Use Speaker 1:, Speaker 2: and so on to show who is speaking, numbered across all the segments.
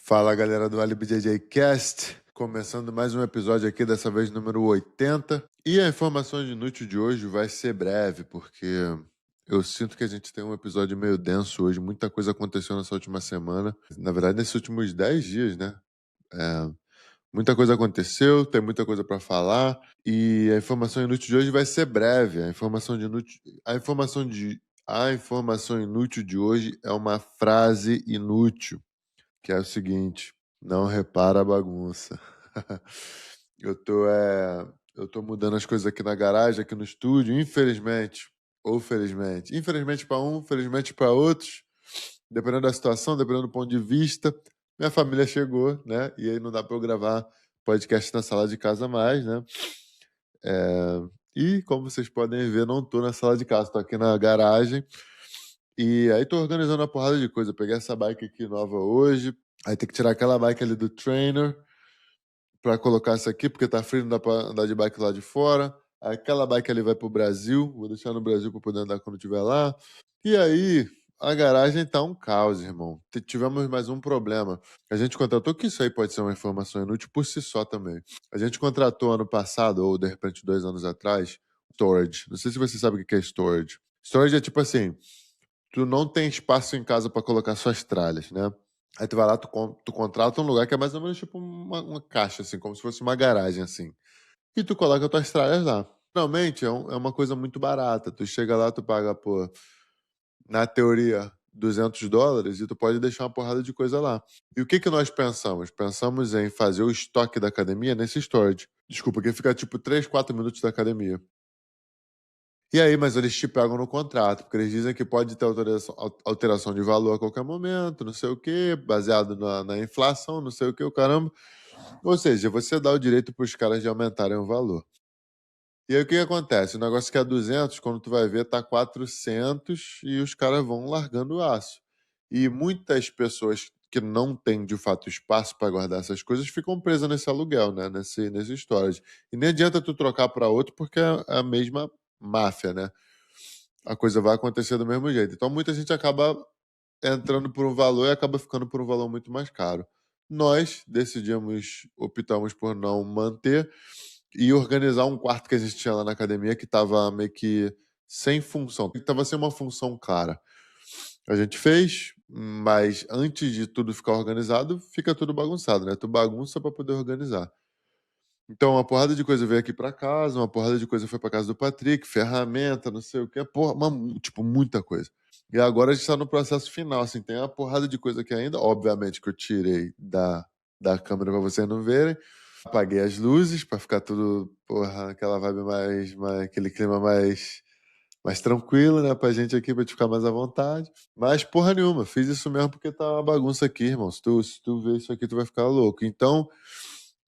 Speaker 1: Fala galera do AlibiJJ Cast, começando mais um episódio aqui, dessa vez número 80. E a informação de inútil de hoje vai ser breve, porque eu sinto que a gente tem um episódio meio denso hoje, muita coisa aconteceu nessa última semana. Na verdade, nesses últimos 10 dias, né? Muita coisa aconteceu, tem muita coisa para falar, e a informação inútil de hoje vai ser breve. A informação inútil de hoje é uma frase inútil, que é o seguinte: não repara a bagunça. Eu tô, eu tô mudando as coisas aqui na garagem, aqui no estúdio, infelizmente, ou felizmente. Infelizmente para um, felizmente para outros, dependendo da situação, dependendo do ponto de vista. Minha família chegou, né? E aí não dá para eu gravar podcast na sala de casa mais, né? E como vocês podem ver, não tô na sala de casa, tô aqui na garagem. E aí tô organizando uma porrada de coisa. Eu peguei essa bike aqui nova hoje. Aí tem que tirar aquela bike ali do trainer pra colocar essa aqui, porque tá frio, não dá pra andar de bike lá de fora. Aí aquela bike ali vai pro Brasil. Vou deixar no Brasil pra poder andar quando estiver lá. E aí, a garagem tá um caos, irmão. Tivemos mais um problema. A gente contratou, que isso aí pode ser uma informação inútil por si só também. A gente contratou ano passado, ou de repente 2 anos atrás, storage. Não sei se você sabe o que é storage. Storage é tipo assim, tu não tem espaço em casa pra colocar suas tralhas, né? Aí tu vai lá, tu contrata um lugar que é mais ou menos tipo uma caixa, assim, como se fosse uma garagem, assim. E tu coloca tuas tralhas lá. Realmente é uma coisa muito barata. Tu chega lá, tu paga, pô, na teoria, US$ 200 e tu pode deixar uma porrada de coisa lá. E o que que nós pensamos? Pensamos em fazer o estoque da academia nesse storage. Desculpa, que fica tipo 3, 4 minutos da academia. E aí, mas eles te pegam no contrato, porque eles dizem que pode ter alteração de valor a qualquer momento, não sei o quê, baseado na inflação, não sei o quê, o caramba. Ou seja, você dá o direito para os caras de aumentarem o valor. E aí o que que acontece? O negócio que é 200, quando tu vai ver, tá 400 e os caras vão largando o aço. E muitas pessoas que não têm, de fato, espaço para guardar essas coisas ficam presas nesse aluguel, né? Nesse storage. E nem adianta tu trocar para outro porque é a mesma máfia, né? A coisa vai acontecer do mesmo jeito. Então muita gente acaba entrando por um valor e acaba ficando por um valor muito mais caro. Nós optamos por não manter e organizar um quarto que a gente tinha lá na academia que estava meio que sem função, que estava sem uma função clara. A gente fez, mas antes de tudo ficar organizado, fica tudo bagunçado, né? Tu bagunça para poder organizar. Então, uma porrada de coisa veio aqui para casa, uma porrada de coisa foi para casa do Patrick, ferramenta, não sei o que, porra, tipo, muita coisa. E agora a gente está no processo final, assim, tem uma porrada de coisa aqui ainda, obviamente que eu tirei da câmera para vocês não verem. Apaguei as luzes para ficar tudo, porra, aquela vibe aquele clima mais tranquilo, né, pra gente aqui, pra te ficar mais à vontade. Mas, porra nenhuma, fiz isso mesmo porque tá uma bagunça aqui, irmão. Se tu ver isso aqui, tu vai ficar louco. Então,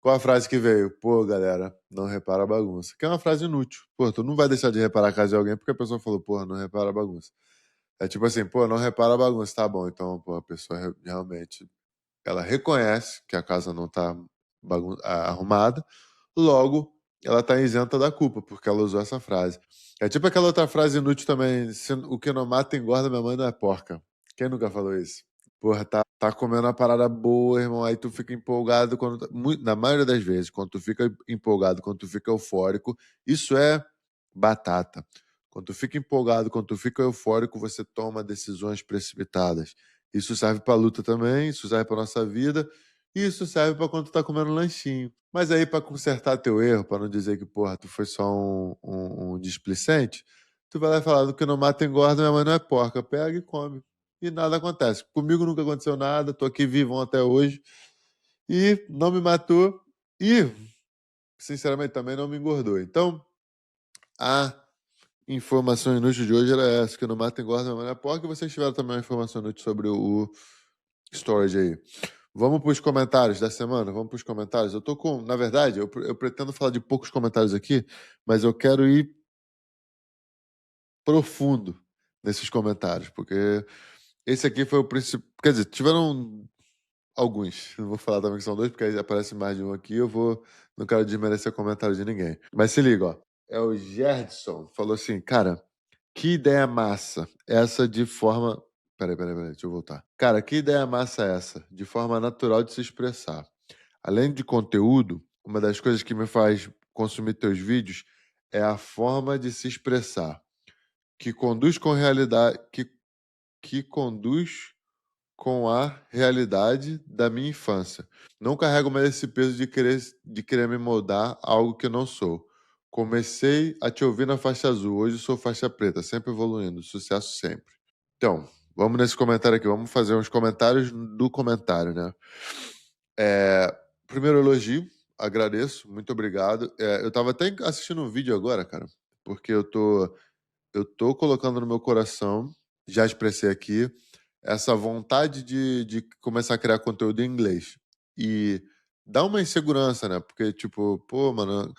Speaker 1: qual a frase que veio? Pô, galera, não repara a bagunça. Que é uma frase inútil. Pô, tu não vai deixar de reparar a casa de alguém porque a pessoa falou, porra, não repara a bagunça. É tipo assim, pô, não repara a bagunça, tá bom. Então, pô, a pessoa realmente, ela reconhece que a casa não tá arrumada, logo, ela tá isenta da culpa, porque ela usou essa frase. É tipo aquela outra frase inútil também, o que não mata engorda, minha mãe não é porca. Quem nunca falou isso? Porra, tá comendo uma parada boa, irmão, aí tu fica empolgado quando. Na maioria das vezes, quando tu fica empolgado, quando tu fica eufórico, isso é batata. Quando tu fica empolgado, quando tu fica eufórico, você toma decisões precipitadas. Isso serve pra luta também, isso serve pra nossa vida, e isso serve pra quando tu tá comendo um lanchinho. Mas aí, pra consertar teu erro, pra não dizer que, porra, tu foi só um displicente, tu vai lá e falar: do que não mata engorda, minha mãe não é porca. Pega e come e nada acontece. Comigo nunca aconteceu nada, tô aqui vivão até hoje e não me matou e, sinceramente, também não me engordou. Então, a informação inútil de hoje era essa, que não mata engorda, mas não é porca, e vocês tiveram também uma informação inútil sobre o storage aí. Vamos para os comentários da semana? Vamos para os comentários? Eu tô com, na verdade, eu pretendo falar de poucos comentários aqui, mas eu quero ir profundo nesses comentários, porque esse aqui foi o principal. Quer dizer, tiveram alguns. Não vou falar também que são dois, porque aí aparece mais de um aqui. Não quero desmerecer comentário de ninguém. Mas se liga, ó. É o Gerdson. Falou assim, cara, que ideia massa. Essa de forma Peraí, deixa eu voltar. Cara, que ideia massa é essa? De forma natural de se expressar. Além de conteúdo, uma das coisas que me faz consumir teus vídeos é a forma de se expressar, que conduz com realidade, que conduz com a realidade da minha infância. Não carrego mais esse peso de querer me moldar a algo que eu não sou. Comecei a te ouvir na faixa azul, hoje sou faixa preta, sempre evoluindo, sucesso sempre. Então, vamos nesse comentário aqui, vamos fazer uns comentários do comentário, né? Primeiro elogio, agradeço, muito obrigado. Eu tava até assistindo um vídeo agora, cara, porque eu tô colocando no meu coração, já expressei aqui, essa vontade de começar a criar conteúdo em inglês. E dá uma insegurança, né? Porque, tipo, pô, mano,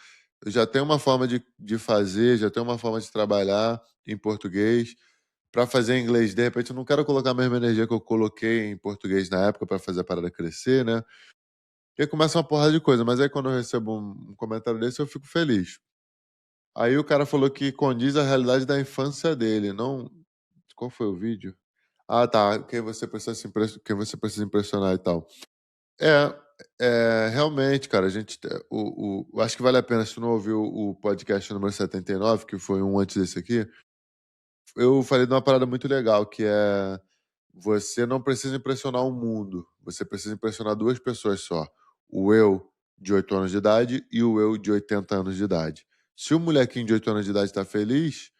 Speaker 1: eu já tenho uma forma de fazer, já tenho uma forma de trabalhar em português. Pra fazer em inglês, de repente, eu não quero colocar a mesma energia que eu coloquei em português na época pra fazer a parada crescer, né? E aí começa uma porrada de coisa, mas aí quando eu recebo um comentário desse, eu fico feliz. Aí o cara falou que condiz a realidade da infância dele, não. Qual foi o vídeo? Ah, tá. Quem você precisa impressionar e tal. É, realmente, cara, a gente. Acho que vale a pena, se tu não ouviu o podcast número 79, que foi um antes desse aqui, eu falei de uma parada muito legal, que é você não precisa impressionar o mundo, você precisa impressionar duas pessoas só. O eu de 8 anos de idade e o eu de 80 anos de idade. Se o molequinho de 8 anos de idade está feliz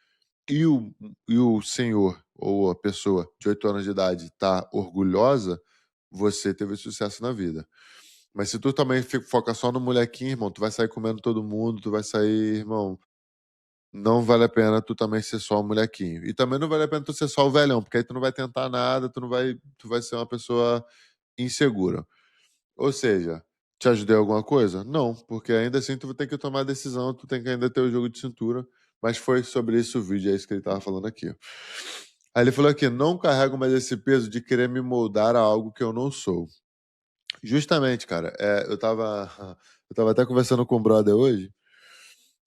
Speaker 1: e o senhor ou a pessoa de 8 anos de idade está orgulhosa, você teve sucesso na vida. Mas se tu também foca só no molequinho, irmão, tu vai sair comendo todo mundo, tu vai sair, irmão, não vale a pena tu também ser só um molequinho. E também não vale a pena tu ser só o velhão, porque aí tu não vai tentar nada, tu vai ser uma pessoa insegura. Ou seja, te ajudei em alguma coisa? Não, porque ainda assim tu vai ter que tomar a decisão, tu tem que ainda ter o jogo de cintura, mas foi sobre isso o vídeo, é isso que ele tava falando aqui. Aí ele falou aqui, não carrego mais esse peso de querer me moldar a algo que eu não sou. Justamente, cara, eu tava até conversando com o brother hoje,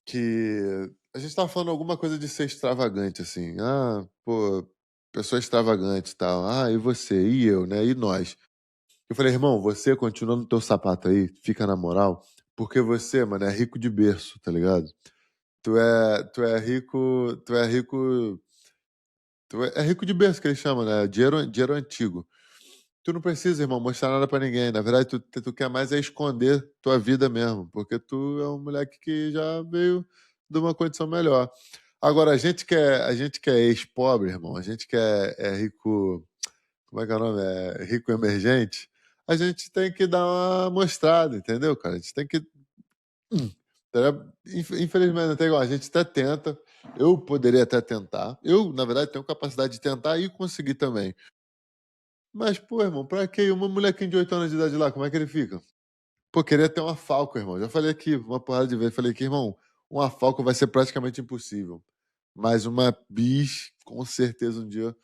Speaker 1: que a gente tava falando alguma coisa de ser extravagante, assim. Ah, pô, pessoa extravagante e tal. Ah, e você? E eu, né? E nós? Eu falei, irmão, você continua no teu sapato aí, fica na moral, porque você, mano, é rico de berço, tá ligado? Tu é rico, é rico de berço que eles chamam, né? Dinheiro antigo. Tu não precisa, irmão, mostrar nada pra ninguém. Na verdade, tu quer mais é esconder tua vida mesmo, porque tu é um moleque que já veio de uma condição melhor. Agora, a gente que é ex-pobre, irmão, a gente que é rico, como é que é o nome? É rico emergente, a gente tem que dar uma mostrada, entendeu, cara? A gente tem que. Infelizmente, não tem igual. A gente até tenta. Eu poderia até tentar. Eu, na verdade, tenho capacidade de tentar e conseguir também. Mas, pô, irmão, pra que uma molequinho de 8 anos de idade lá, como é que ele fica? Pô, queria ter uma Falcon, irmão. Já falei aqui uma porrada de vezes. Falei aqui, irmão, uma Falcon vai ser praticamente impossível. Mas uma Bis, com certeza um dia.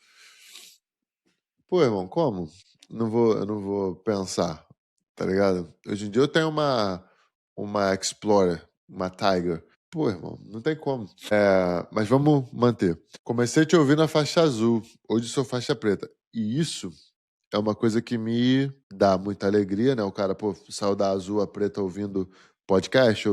Speaker 1: Pô, irmão, como? Eu não vou pensar, tá ligado? Hoje em dia eu tenho uma Explorer, uma Tiger. Pô, irmão, não tem como. Mas vamos manter. Comecei a te ouvir na faixa azul, hoje sou faixa preta. E isso é uma coisa que me dá muita alegria, né? O cara, pô, saiu da azul a preta ouvindo podcast,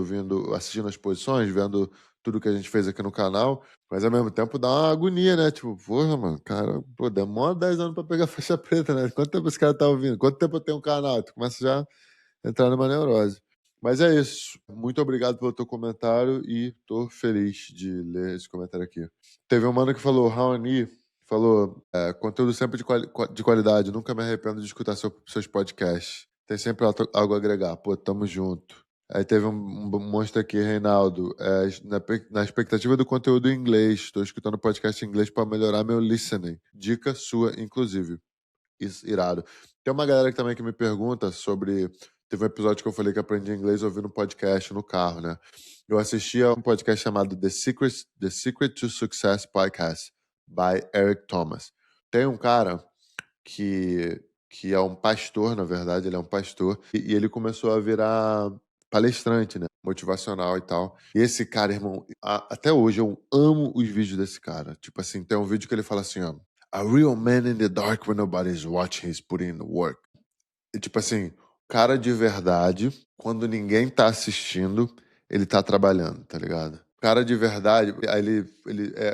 Speaker 1: assistindo as posições, vendo tudo que a gente fez aqui no canal, mas ao mesmo tempo dá uma agonia, né? Tipo, porra, mano, cara, pô, demora 10 anos pra pegar faixa preta, né? Quanto tempo esse cara tá ouvindo? Quanto tempo eu tenho um canal? Tu começa já a entrar numa neurose. Mas é isso. Muito obrigado pelo teu comentário e tô feliz de ler esse comentário aqui. Teve um mano que falou, Raoni, falou, conteúdo sempre de qualidade, nunca me arrependo de escutar seus podcasts. Tem sempre algo a agregar. Pô, tamo junto. Aí teve um monstro aqui, Reinaldo. Na expectativa do conteúdo em inglês, estou escutando podcast em inglês para melhorar meu listening. Dica sua, inclusive. Irado. Tem uma galera que também que me pergunta sobre. Teve um episódio que eu falei que aprendi inglês ouvindo podcast no carro, né? Eu assisti a um podcast chamado The Secret to Success Podcast, by Eric Thomas. Tem um cara que é um pastor, na verdade, ele é um pastor, e ele começou a virar palestrante, né? Motivacional e tal. E esse cara, irmão, até hoje eu amo os vídeos desse cara. Tipo assim, tem um vídeo que ele fala assim, ó. A real man in the dark when nobody's watching is putting in the work. E tipo assim, cara de verdade, quando ninguém tá assistindo, ele tá trabalhando, tá ligado? Cara de verdade, aí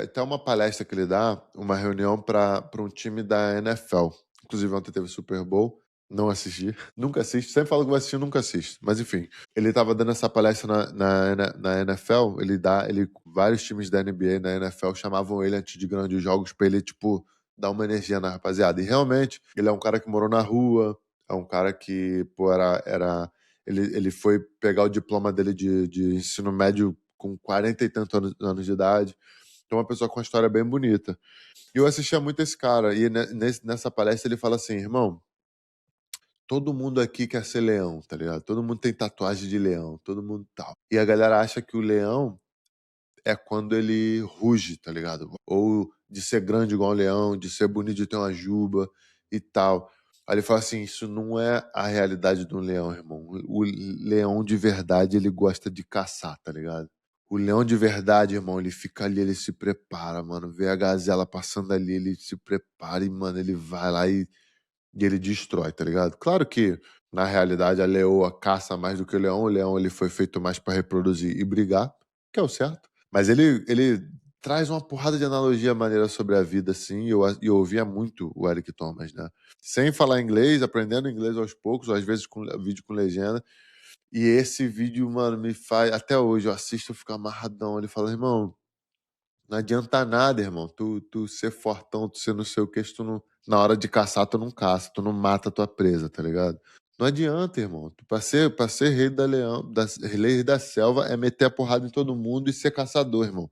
Speaker 1: até uma palestra que ele dá, uma reunião pra um time da NFL. Inclusive ontem teve Super Bowl, não assisti, nunca assisto, sempre falo que vou assistir, nunca assisto, mas enfim. Ele tava dando essa palestra na NFL, vários times da NBA na NFL chamavam ele antes de grandes jogos pra ele, tipo, dar uma energia na rapaziada. E realmente, ele é um cara que morou na rua, é um cara que, pô, ele foi pegar o diploma dele de ensino médio com 40 e tantos anos de idade. Então, é uma pessoa com uma história bem bonita. E eu assistia muito esse cara. E nessa palestra ele fala assim, irmão, todo mundo aqui quer ser leão, tá ligado? Todo mundo tem tatuagem de leão, todo mundo tal. E a galera acha que o leão é quando ele ruge, tá ligado? Ou de ser grande igual um leão, de ser bonito, de ter uma juba e tal. Aí ele fala assim, isso não é a realidade de um leão, irmão. O leão de verdade, ele gosta de caçar, tá ligado? O leão de verdade, irmão, ele fica ali, ele se prepara, mano. Vê a gazela passando ali, ele se prepara e, mano, ele vai lá e ele destrói, tá ligado? Claro que, na realidade, a leoa caça mais do que o leão. O leão, ele foi feito mais pra reproduzir e brigar, que é o certo. Mas ele traz uma porrada de analogia maneira sobre a vida, assim, e eu ouvia muito o Eric Thomas, né? Sem falar inglês, aprendendo inglês aos poucos, ou às vezes com vídeo com legenda. E esse vídeo, mano, me faz. Até hoje, eu assisto e fico amarradão. Ele fala, irmão, não adianta nada, irmão. Tu ser fortão, tu ser não sei o que, se tu não, na hora de caçar, tu não caça, tu não mata a tua presa, tá ligado? Não adianta, irmão. Pra ser rei rei da selva é meter a porrada em todo mundo e ser caçador, irmão.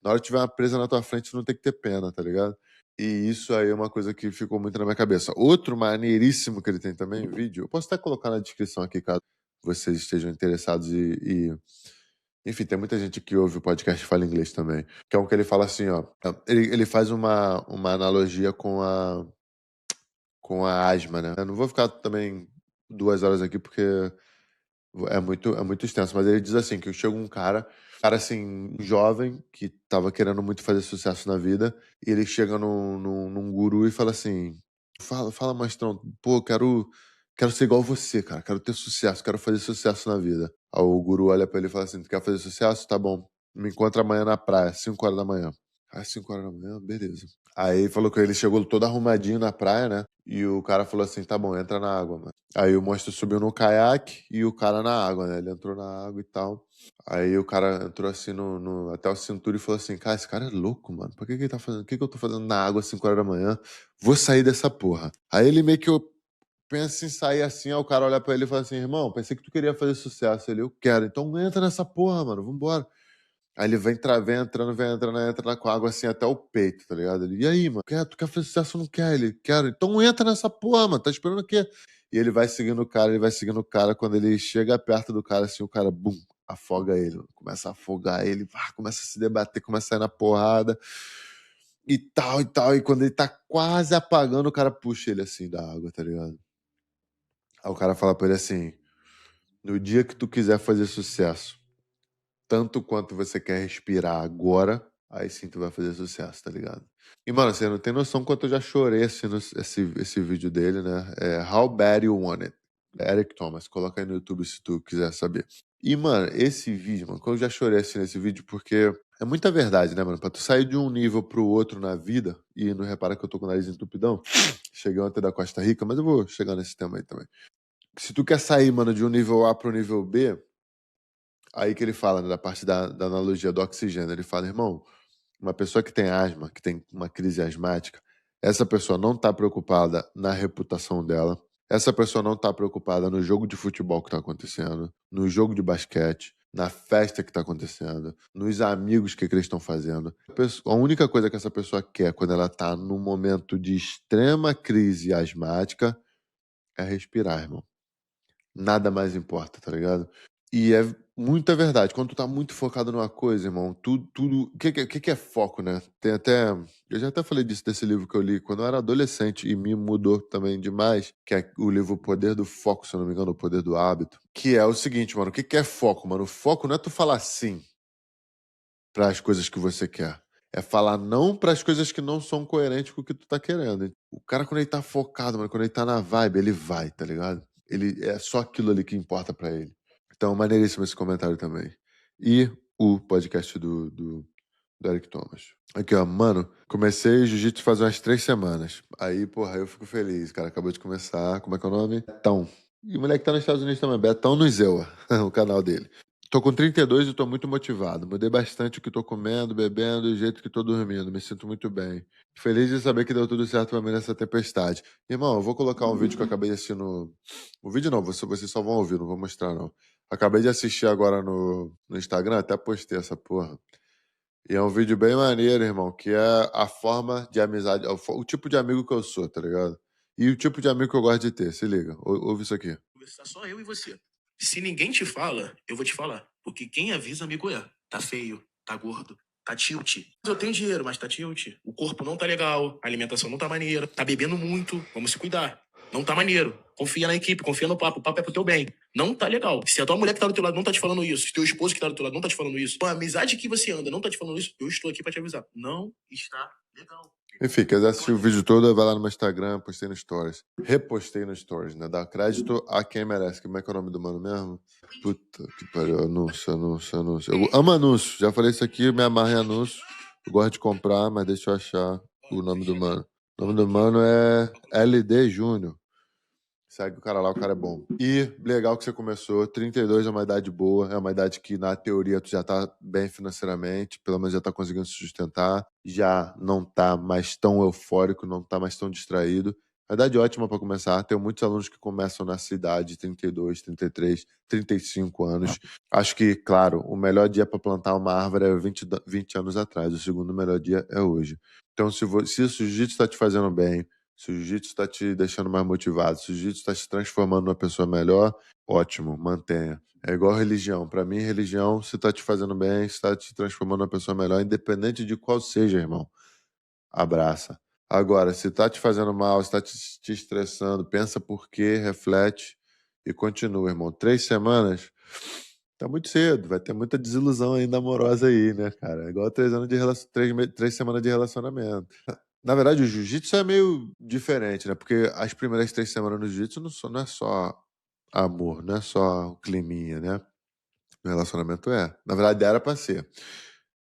Speaker 1: Na hora que tiver uma presa na tua frente, tu não tem que ter pena, tá ligado? E isso aí é uma coisa que ficou muito na minha cabeça. Outro maneiríssimo que ele tem também, vídeo, eu posso até colocar na descrição aqui, caso vocês estejam interessados enfim, tem muita gente que ouve o podcast e fala inglês também. Que é um que ele fala assim, ó. Ele faz uma analogia com a asma, né? Eu não vou ficar também 2 horas aqui porque é muito extenso, mas ele diz assim, que chega um cara assim, jovem, que tava querendo muito fazer sucesso na vida, e ele chega num guru e fala assim, fala, mestrão, pô, quero ser igual você, cara, quero ter sucesso, quero fazer sucesso na vida. Aí o guru olha pra ele e fala assim, tu quer fazer sucesso? Tá bom, me encontra amanhã na praia, 5 horas da manhã. Aí 5 horas da manhã, beleza. Aí falou que ele chegou todo arrumadinho na praia, né? E o cara falou assim, tá bom, entra na água, mano. Aí o monstro subiu no caiaque e o cara na água, né? Ele entrou na água e tal. Aí o cara entrou assim até o cintura e falou assim, cara, esse cara é louco, mano. Por que ele tá fazendo? O que eu tô fazendo na água às 5 horas da manhã? Vou sair dessa porra. Aí ele meio que pensa em sair assim, aí o cara olha pra ele e fala assim, irmão, pensei que tu queria fazer sucesso. Ele, eu quero. Então entra nessa porra, mano, vambora. Aí ele vem entrando com água assim até o peito, tá ligado? Ele, e aí, mano, tu quer fazer sucesso ou não quer? Ele, quero. Então entra nessa porra, mano, tá esperando o quê? E ele vai seguindo o cara, ele vai seguindo o cara. Quando ele chega perto do cara, assim, o cara, bum, afoga ele. Mano. Começa a afogar ele, começa a se debater, começa a sair na porrada. E tal, e tal. E quando ele tá quase apagando, o cara puxa ele assim da água, tá ligado? Aí o cara fala pra ele assim: no dia que tu quiser fazer sucesso, tanto quanto você quer respirar agora, aí sim tu vai fazer sucesso, tá ligado? E, mano, você não tem noção quanto eu já chorei assistindo esse vídeo dele, né? É How Bad You Want It. Eric Thomas, coloca aí no YouTube se tu quiser saber. E, mano, esse vídeo, mano, eu já chorei assistindo esse vídeo porque é muita verdade, né, mano? Pra tu sair de um nível pro outro na vida, e não repara que eu tô com o nariz entupidão, cheguei ontem da Costa Rica, mas eu vou chegar nesse tema aí também. Se tu quer sair, mano, de um nível A pro nível B, aí que ele fala, né, da parte da analogia do oxigênio, ele fala, irmão, uma pessoa que tem asma, que tem uma crise asmática, essa pessoa não está preocupada na reputação dela, essa pessoa não está preocupada no jogo de futebol que está acontecendo, no jogo de basquete, na festa que está acontecendo, nos amigos que eles estão fazendo. A única coisa que essa pessoa quer quando ela está num momento de extrema crise asmática é respirar, irmão. Nada mais importa, tá ligado? E é muita verdade. Quando tu tá muito focado numa coisa, irmão, tudo. O que é foco, né? Tem até. Eu já até falei disso desse livro que eu li quando eu era adolescente e me mudou também demais, que é o livro O Poder do Foco, se eu não me engano, O Poder do Hábito. Que é o seguinte, mano, o que é foco, mano? O foco não é tu falar sim para as coisas que você quer. É falar não pras coisas que não são coerentes com o que tu tá querendo. O cara, quando ele tá focado, mano, quando ele tá na vibe, ele vai, tá ligado? Ele é só aquilo ali que importa pra ele. Então, maneiríssimo esse comentário também. E o podcast do Eric Thomas. Aqui, ó, mano, comecei jiu-jitsu faz umas 3 semanas. Aí, porra, eu fico feliz, cara. Acabou de começar. Como é que é o nome? Betão. E o moleque tá nos Estados Unidos também, Betão no Zewa, o canal dele. Tô com 32 e tô muito motivado. Mudei bastante o que tô comendo, bebendo e o jeito que tô dormindo. Me sinto muito bem. Feliz de saber que deu tudo certo pra mim nessa tempestade. Irmão, eu vou colocar um vídeo que eu acabei de assistir no. O vídeo não, vocês só vão ouvir, não vou mostrar não. Acabei de assistir agora no Instagram, até postei essa porra. E é um vídeo bem maneiro, irmão, que é a forma de amizade, o tipo de amigo que eu sou, tá ligado? E o tipo de amigo que eu gosto de ter, se liga, ouve isso aqui.
Speaker 2: Conversar só eu e você. Se ninguém te fala, eu vou te falar. Porque quem avisa, amigo é. Tá feio, tá gordo, tá tilt. Eu tenho dinheiro, mas tá tilt. O corpo não tá legal, a alimentação não tá maneira, tá bebendo muito, vamos se cuidar. Não tá maneiro. Confia na equipe, confia no papo. O papo é pro teu bem. Não tá legal. Se a tua mulher que tá do teu lado não tá te falando isso, se teu esposo que tá do teu lado não tá te falando isso, a amizade que você anda não tá te falando isso, eu estou aqui pra te avisar. Não está legal.
Speaker 1: Enfim, quiser assistir o vídeo todo, vai lá no meu Instagram, postei no Stories. Repostei no Stories, né? Dá crédito a quem merece. Como é que é o nome do mano mesmo? Puta que pariu, anúncio. Eu amo anúncio. Já falei isso aqui, me amarro em anúncio. Eu gosto de comprar, mas deixa eu achar o nome do mano. O nome do mano é LD Júnior. Segue o cara lá, o cara é bom. E legal que você começou. 32 é uma idade boa, é uma idade que, na teoria, tu já tá bem financeiramente, pelo menos já tá conseguindo se sustentar, já não tá mais tão eufórico, não tá mais tão distraído. A idade ótima para começar. Tenho muitos alunos que começam nessa idade, 32, 33, 35 anos. Acho que, claro, o melhor dia para plantar uma árvore é 20 anos atrás. O segundo melhor dia é hoje. Então, se o jiu-jitsu está te fazendo bem, se o jiu-jitsu está te deixando mais motivado, se o jiu-jitsu está te transformando numa pessoa melhor, ótimo, mantenha. É igual religião. Para mim, religião, se está te fazendo bem, se está te transformando numa pessoa melhor, independente de qual seja, irmão, abraça. Agora, se está te fazendo mal, se está te estressando, pensa por quê, reflete e continua, irmão. 3 semanas, tá muito cedo, vai ter muita desilusão ainda amorosa aí, né, cara? É igual 3 anos de 3 semanas de relacionamento. Na verdade, o jiu-jitsu é meio diferente, né? Porque as primeiras 3 semanas no jiu-jitsu não é só amor, não é só o climinha, né? O relacionamento é. Na verdade, era pra ser.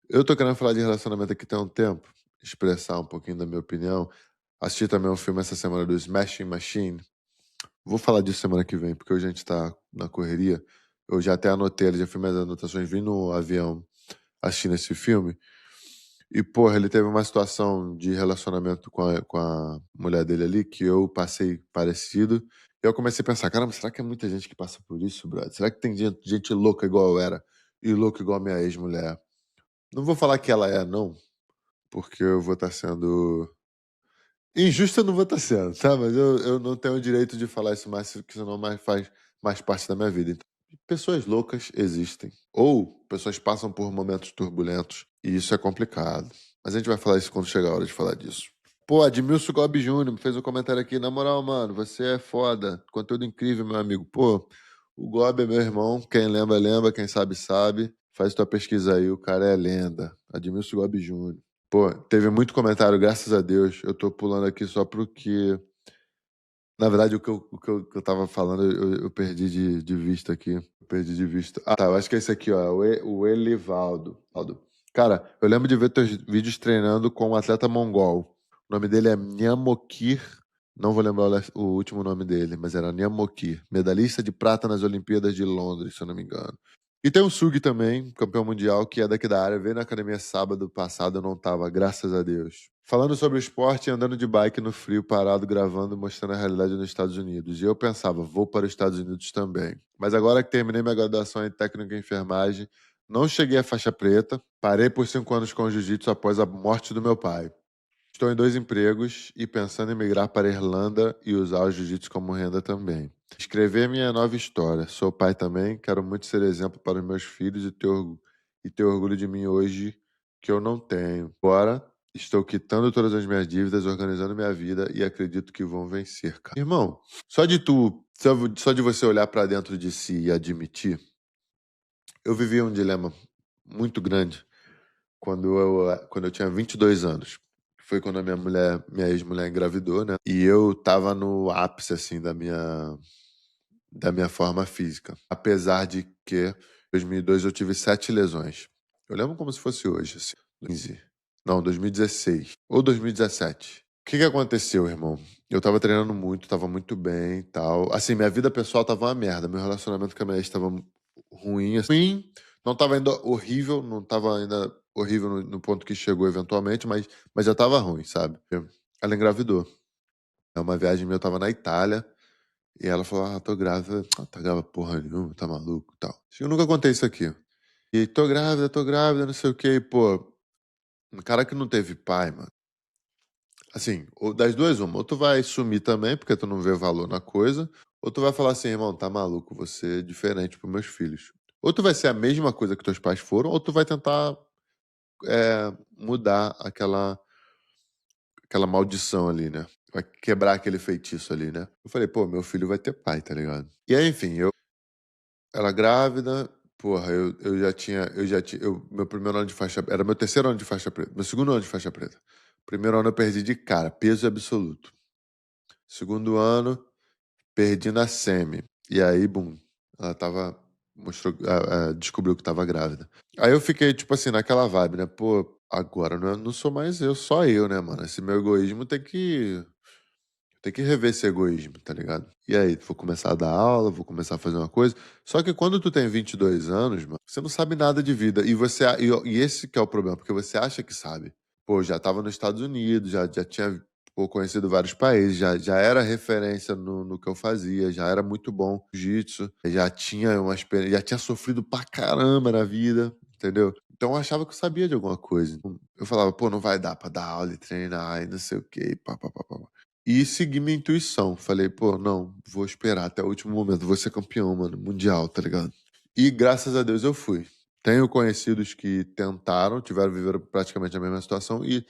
Speaker 1: Eu tô querendo falar de relacionamento aqui tem um tempo, expressar um pouquinho da minha opinião. Assisti também um filme essa semana do Smashing Machine. Vou falar disso semana que vem, porque hoje a gente tá na correria. Eu já até anotei, já fiz minhas anotações, vim no avião assistindo esse filme. E, porra, ele teve uma situação de relacionamento com a mulher dele ali que eu passei parecido. E eu comecei a pensar, caramba, será que é muita gente que passa por isso, brother? Será que tem gente louca igual eu era? E louca igual a minha ex-mulher? Não vou falar que ela é, não, porque eu vou estar sendo. Injusto eu não vou estar sendo, tá? Mas eu não tenho o direito de falar isso mais, porque senão mais faz mais parte da minha vida. Então, pessoas loucas existem. Ou pessoas passam por momentos turbulentos. E isso é complicado. Mas a gente vai falar isso quando chegar a hora de falar disso. Pô, Admilson Gobi Júnior fez um comentário aqui. Na moral, mano, você é foda. Conteúdo incrível, meu amigo. Pô, o Gobi é meu irmão. Quem lembra, lembra. Quem sabe, sabe. Faz tua pesquisa aí. O cara é lenda. Admilson Gobi Júnior. Pô, teve muito comentário, graças a Deus. Eu tô pulando aqui só pro que. Na verdade, o que eu tava falando, eu perdi de vista aqui. Eu perdi de vista. Ah, tá. Eu acho que é esse aqui, ó. O Elivaldo. Cara, eu lembro de ver teus vídeos treinando com um atleta mongol. O nome dele é Nyamokir. Não vou lembrar o último nome dele, mas era Nyamokir. Medalhista de prata nas Olimpíadas de Londres, se eu não me engano. E tem o Sug também, campeão mundial, que é daqui da área. Veio na academia sábado passado, eu não tava, graças a Deus. Falando sobre o esporte e andando de bike no frio, parado, gravando, mostrando a realidade nos Estados Unidos. E eu pensava, vou para os Estados Unidos também. Mas agora que terminei minha graduação em técnica em enfermagem, não cheguei à faixa preta, parei por 5 anos com jiu-jitsu após a morte do meu pai. Estou em 2 empregos e pensando em migrar para a Irlanda e usar o jiu-jitsu como renda também. Escrever minha nova história. Sou pai também, quero muito ser exemplo para os meus filhos e ter orgulho de mim hoje que eu não tenho. Agora, estou quitando todas as minhas dívidas, organizando minha vida e acredito que vão vencer, cara. Irmão, só de você olhar para dentro de si e admitir, eu vivi um dilema muito grande quando eu tinha 22 anos. Foi quando a minha ex-mulher engravidou, né? E eu tava no ápice, assim, da minha forma física. Apesar de que, em 2002, eu tive 7 lesões. Eu lembro como se fosse hoje, assim. 15. Não, 2016. Ou 2017. O que aconteceu, irmão? Eu tava treinando muito, tava muito bem e tal. Assim, minha vida pessoal tava uma merda. Meu relacionamento com a minha ex tava ruim, assim. Ruim, não tava ainda horrível, não tava ainda horrível no ponto que chegou eventualmente, mas já tava ruim, sabe? Ela engravidou. É uma viagem minha, eu tava na Itália. E ela falou: Ah, tô grávida. Ah, tá grávida porra nenhuma, tá maluco e tal. Eu nunca contei isso aqui. E tô grávida, não sei o quê. E, pô, um cara que não teve pai, mano. Assim, das duas, uma. Ou tu vai sumir também, porque tu não vê valor na coisa. Ou tu vai falar assim, irmão, tá maluco, você é diferente pros meus filhos. Ou tu vai ser a mesma coisa que teus pais foram, ou tu vai tentar mudar aquela maldição ali, né? Vai quebrar aquele feitiço ali, né? Eu falei, pô, meu filho vai ter pai, tá ligado? E aí, enfim, ela grávida, porra, meu primeiro ano de faixa, era meu terceiro ano de faixa preta, meu segundo ano de faixa preta. Primeiro ano eu perdi de cara, peso absoluto. Segundo ano, perdi na semi. E aí, bum, ela descobriu que tava grávida. Aí eu fiquei, tipo assim, naquela vibe, né? Pô, agora não sou mais eu, só eu, né, mano? Esse meu egoísmo tem que rever esse egoísmo, tá ligado? E aí, vou começar a dar aula, vou começar a fazer uma coisa. Só que quando tu tem 22 anos, mano, você não sabe nada de vida. E esse que é o problema, porque você acha que sabe. Pô, já tava nos Estados Unidos, já tinha pô, conhecido vários países, já era referência no que eu fazia, já era muito bom no jiu-jitsu, já tinha uma experiência, já tinha sofrido pra caramba na vida, entendeu? Então eu achava que eu sabia de alguma coisa. Eu falava, pô, não vai dar pra dar aula e treinar e não sei o quê, pá, pá, pá, pá. E segui minha intuição. Falei, pô, não, vou esperar até o último momento, vou ser campeão, mano, mundial, tá ligado? E graças a Deus eu fui. Tenho conhecidos que tentaram, viveram praticamente a mesma situação e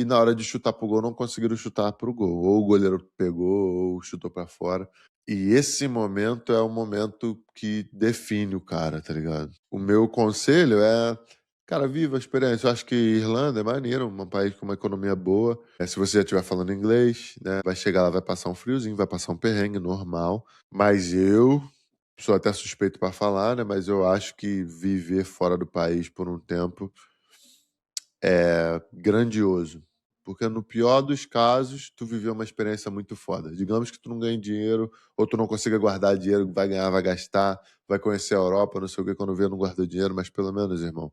Speaker 1: na hora de chutar pro gol não conseguiram chutar pro gol. Ou o goleiro pegou ou chutou pra fora. E esse momento é o momento que define o cara, tá ligado? O meu conselho é, cara, viva a experiência. Eu acho que Irlanda é maneiro, um país com uma economia boa. Se você já estiver falando inglês, né? Vai chegar lá, vai passar um friozinho, vai passar um perrengue normal. Mas eu sou até suspeito para falar, né? Mas eu acho que viver fora do país por um tempo é grandioso. Porque no pior dos casos, tu viveu uma experiência muito foda. Digamos que tu não ganhe dinheiro, ou tu não consiga guardar dinheiro, vai ganhar, vai gastar, vai conhecer a Europa, não sei o que, quando vê, não guardou dinheiro, mas pelo menos, irmão,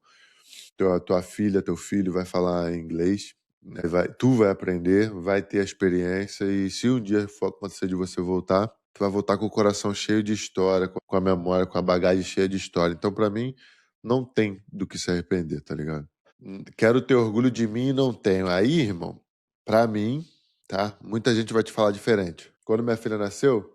Speaker 1: tua filha, teu filho vai falar inglês, né? Tu vai aprender, vai ter a experiência, e se um dia for acontecer de você voltar, tu vai voltar com o coração cheio de história, com a memória, com a bagagem cheia de história. Então, pra mim, não tem do que se arrepender, tá ligado? Quero ter orgulho de mim e não tenho. Aí, irmão, pra mim, tá? Muita gente vai te falar diferente. Quando minha filha nasceu,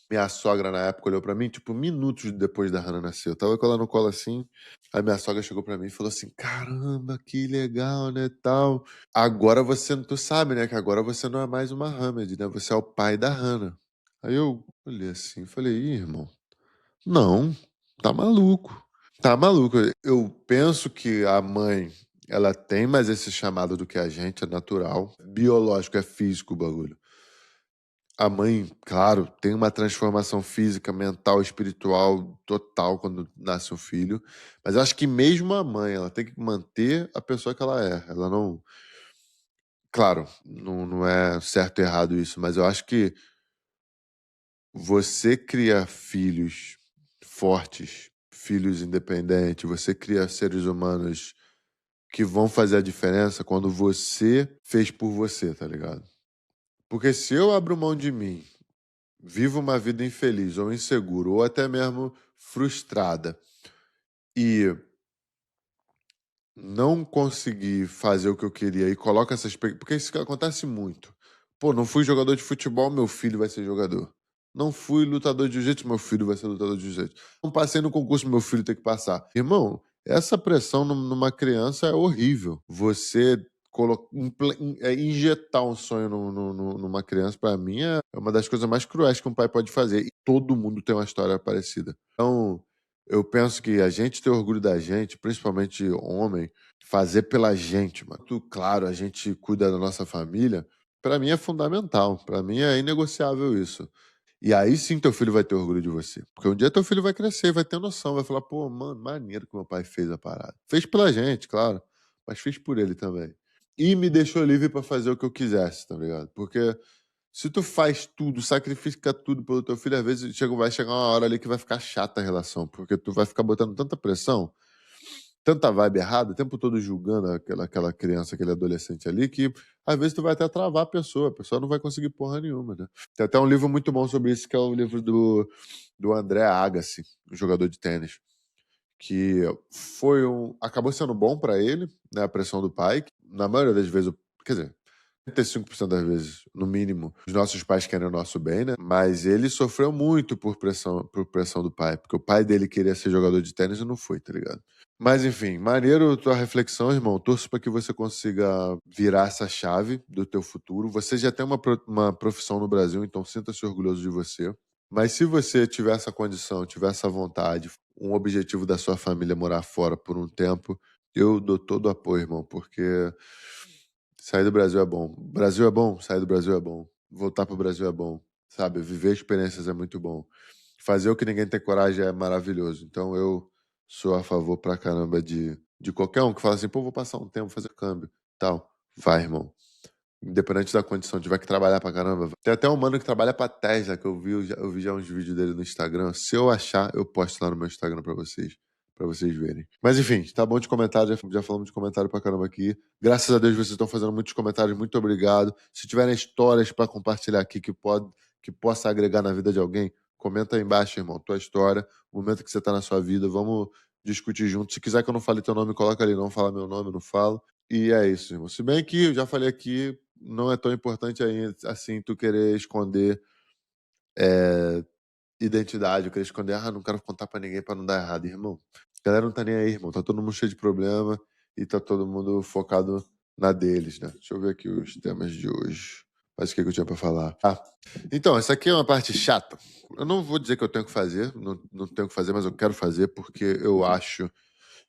Speaker 1: minha sogra na época olhou pra mim, tipo, minutos depois da Hannah nascer. Eu tava com ela no colo assim, aí minha sogra chegou pra mim e falou assim: Caramba, que legal, né, tal. Agora tu sabe, né, que agora você não é mais uma Hamed, né? Você é o pai da Hannah. Aí eu olhei assim, falei: Ih, irmão, não, tá maluco. Tá maluco. Eu penso que a mãe, ela tem mais esse chamado do que a gente, é natural. Biológico, é físico o bagulho. A mãe, claro, tem uma transformação física, mental, espiritual total quando nasce um filho. Mas eu acho que mesmo a mãe, ela tem que manter a pessoa que ela é. Ela não. Claro, não é certo e errado isso, mas eu acho que você cria filhos fortes, filhos independentes, você cria seres humanos que vão fazer a diferença quando você fez por você, tá ligado? Porque se eu abro mão de mim, vivo uma vida infeliz ou inseguro, ou até mesmo frustrada, e não conseguir fazer o que eu queria e coloca essas. Porque isso que acontece muito. Pô, não fui jogador de futebol, meu filho vai ser jogador. Não fui lutador de jiu-jitsu, meu filho vai ser lutador de jiu-jitsu. Não passei no concurso, meu filho tem que passar. Irmão, essa pressão numa criança é horrível. Você injetar um sonho numa criança, pra mim, é uma das coisas mais cruéis que um pai pode fazer. E todo mundo tem uma história parecida. Então, eu penso que a gente ter orgulho da gente, principalmente homem, fazer pela gente, mano. Claro, a gente cuida da nossa família, pra mim é fundamental, pra mim é inegociável isso. E aí sim teu filho vai ter orgulho de você. Porque um dia teu filho vai crescer, vai ter noção, vai falar, pô, mano, maneiro que meu pai fez a parada. Fez pela gente, claro, mas fez por ele também. E me deixou livre pra fazer o que eu quisesse, tá ligado? Porque se tu faz tudo, sacrifica tudo pelo teu filho, às vezes vai chegar uma hora ali que vai ficar chata a relação, porque tu vai ficar botando tanta pressão, tanta vibe errada, o tempo todo julgando aquela criança, aquele adolescente ali, que às vezes tu vai até travar a pessoa não vai conseguir porra nenhuma, né? Tem até um livro muito bom sobre isso, que é o livro do André Agassi, um jogador de tênis, que acabou sendo bom pra ele, né, a pressão do pai, que na maioria das vezes, quer dizer, 95% das vezes, no mínimo, os nossos pais querem o nosso bem, né? Mas ele sofreu muito por pressão do pai, porque o pai dele queria ser jogador de tênis e não foi, tá ligado? Mas enfim, maneiro tua reflexão, irmão. Torço para que você consiga virar essa chave do teu futuro. Você já tem uma profissão no Brasil, então sinta-se orgulhoso de você. Mas se você tiver essa condição, tiver essa vontade, um objetivo da sua família morar fora por um tempo, eu dou todo o apoio, irmão, porque sair do Brasil é bom. Brasil é bom, sair do Brasil é bom. Voltar pro Brasil é bom, sabe? Viver experiências é muito bom. Fazer o que ninguém tem coragem é maravilhoso. Então eu sou a favor pra caramba de qualquer um que fala assim, pô, vou passar um tempo, fazer câmbio, tal. Vai, irmão. Independente da condição, tiver que trabalhar pra caramba. Tem até um mano que trabalha pra Tesla, que eu vi já uns vídeos dele no Instagram. Se eu achar, eu posto lá no meu Instagram pra vocês verem. Mas enfim, tá bom de comentário, já falamos de comentário pra caramba aqui. Graças a Deus vocês estão fazendo muitos comentários, muito obrigado. Se tiverem histórias pra compartilhar aqui que possa agregar na vida de alguém, comenta aí embaixo, irmão, tua história, o momento que você tá na sua vida, vamos discutir junto. Se quiser que eu não fale teu nome, coloca ali, não fala meu nome, eu não falo. E é isso, irmão. Se bem que eu já falei aqui, não é tão importante aí, assim tu querer esconder identidade, eu querer esconder, não quero contar pra ninguém pra não dar errado, irmão. A galera não tá nem aí, irmão. Tá todo mundo cheio de problema e tá todo mundo focado na deles, né? Deixa eu ver aqui os temas de hoje. Mas o que eu tinha pra falar? Então, essa aqui é uma parte chata. Eu não vou dizer que eu tenho que fazer, não tenho que fazer, mas eu quero fazer porque eu acho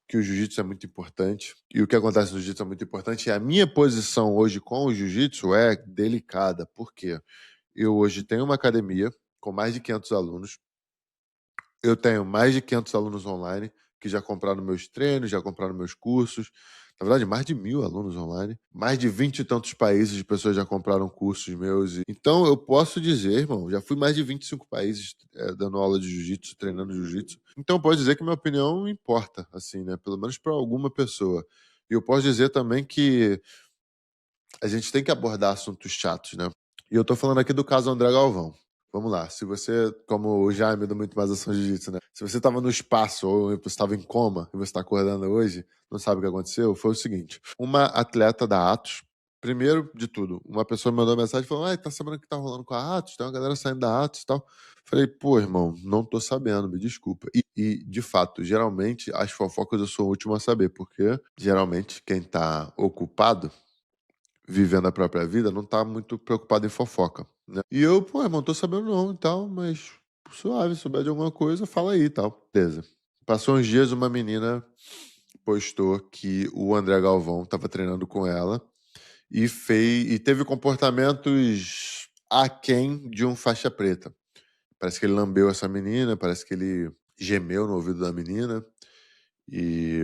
Speaker 1: que o jiu-jitsu é muito importante. E o que acontece no jiu-jitsu é muito importante. E a minha posição hoje com o jiu-jitsu é delicada. Por quê? Eu hoje tenho uma academia com mais de 500 alunos. Eu tenho mais de 500 alunos online que já compraram meus treinos, já compraram meus cursos. Na verdade, mais de 1.000 alunos online. Mais de 20 e tantos países de pessoas já compraram cursos meus. Então, eu posso dizer, irmão, já fui mais de 25 países dando aula de jiu-jitsu, treinando jiu-jitsu. Então, pode dizer que minha opinião importa, assim, né? Pelo menos para alguma pessoa. E eu posso dizer também que a gente tem que abordar assuntos chatos, né? E eu tô falando aqui do caso André Galvão. Vamos lá, se você, como o Jaime do Muito Mais Ação Jiu-Jitsu, né? Se você estava no espaço ou você estava em coma e você está acordando hoje, não sabe o que aconteceu, foi o seguinte: uma atleta da Atos, primeiro de tudo, uma pessoa me mandou uma mensagem falando: tá sabendo o que tá rolando com a Atos? Tem uma galera saindo da Atos e tal. Falei, pô, irmão, não tô sabendo, me desculpa. De fato, geralmente, as fofocas eu sou o último a saber, porque geralmente quem tá ocupado vivendo a própria vida, não tá muito preocupado em fofoca, né? E eu, pô, irmão, tô sabendo não e tal, mas suave, se souber de alguma coisa, fala aí e tal. Beleza. Passou uns dias, uma menina postou que o André Galvão tava treinando com ela e teve comportamentos aquém de um faixa preta. Parece que ele lambeu essa menina, parece que ele gemeu no ouvido da menina e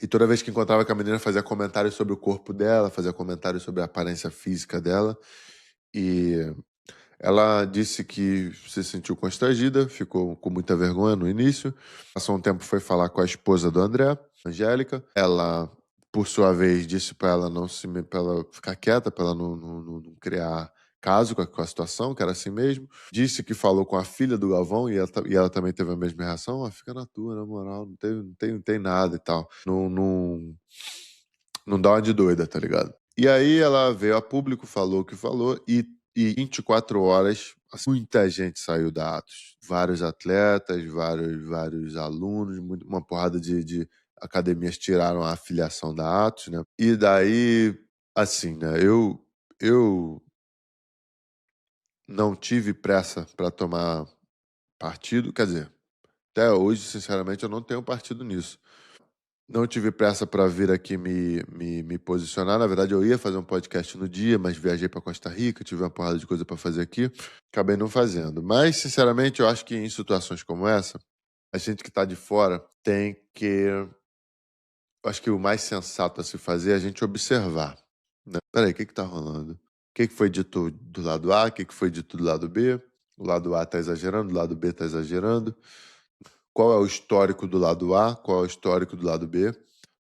Speaker 1: toda vez que encontrava com a menina, fazia comentários sobre o corpo dela, fazia comentários sobre a aparência física dela. E ela disse que se sentiu constrangida, ficou com muita vergonha no início. Passou um tempo, foi falar com a esposa do André, Angélica. Ela, por sua vez, disse para ela para ela ficar quieta, para ela não criar caso com a situação, que era assim mesmo. Disse que falou com a filha do Galvão e ela também teve a mesma reação. Fica na tua, na moral, não tem nada e tal. Não dá uma de doida, tá ligado? E aí ela veio a público, falou o que falou e 24 horas, assim, muita gente saiu da Atos. Vários atletas, vários alunos, uma porrada de academias tiraram a afiliação da Atos, né? E daí, assim, né? Eu não tive pressa para tomar partido, quer dizer, até hoje, sinceramente, eu não tenho partido nisso. Não tive pressa para vir aqui me posicionar. Na verdade, eu ia fazer um podcast no dia, mas viajei para Costa Rica, tive uma porrada de coisa para fazer aqui, acabei não fazendo. Mas, sinceramente, eu acho que em situações como essa, a gente que está de fora tem que. Acho que o mais sensato a se fazer é a gente observar. Né? Peraí, o que está rolando? O que foi dito do lado A? O que foi dito do lado B? O lado A está exagerando, o lado B está exagerando. Qual é o histórico do lado A? Qual é o histórico do lado B?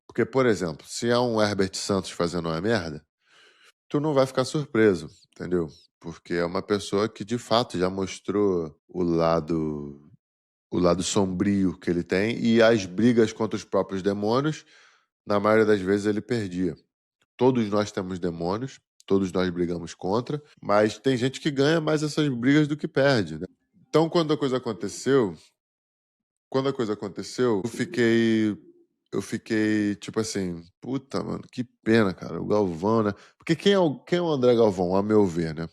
Speaker 1: Porque, por exemplo, se é um Herbert Santos fazendo uma merda, tu não vai ficar surpreso, entendeu? Porque é uma pessoa que, de fato, já mostrou o lado sombrio que ele tem e as brigas contra os próprios demônios, na maioria das vezes ele perdia. Todos nós temos demônios, todos nós brigamos contra, mas tem gente que ganha mais essas brigas do que perde, né? Então, quando a coisa aconteceu, eu fiquei tipo assim, puta, mano, que pena, cara, o Galvão, né? Porque quem é o André Galvão, a meu ver, né?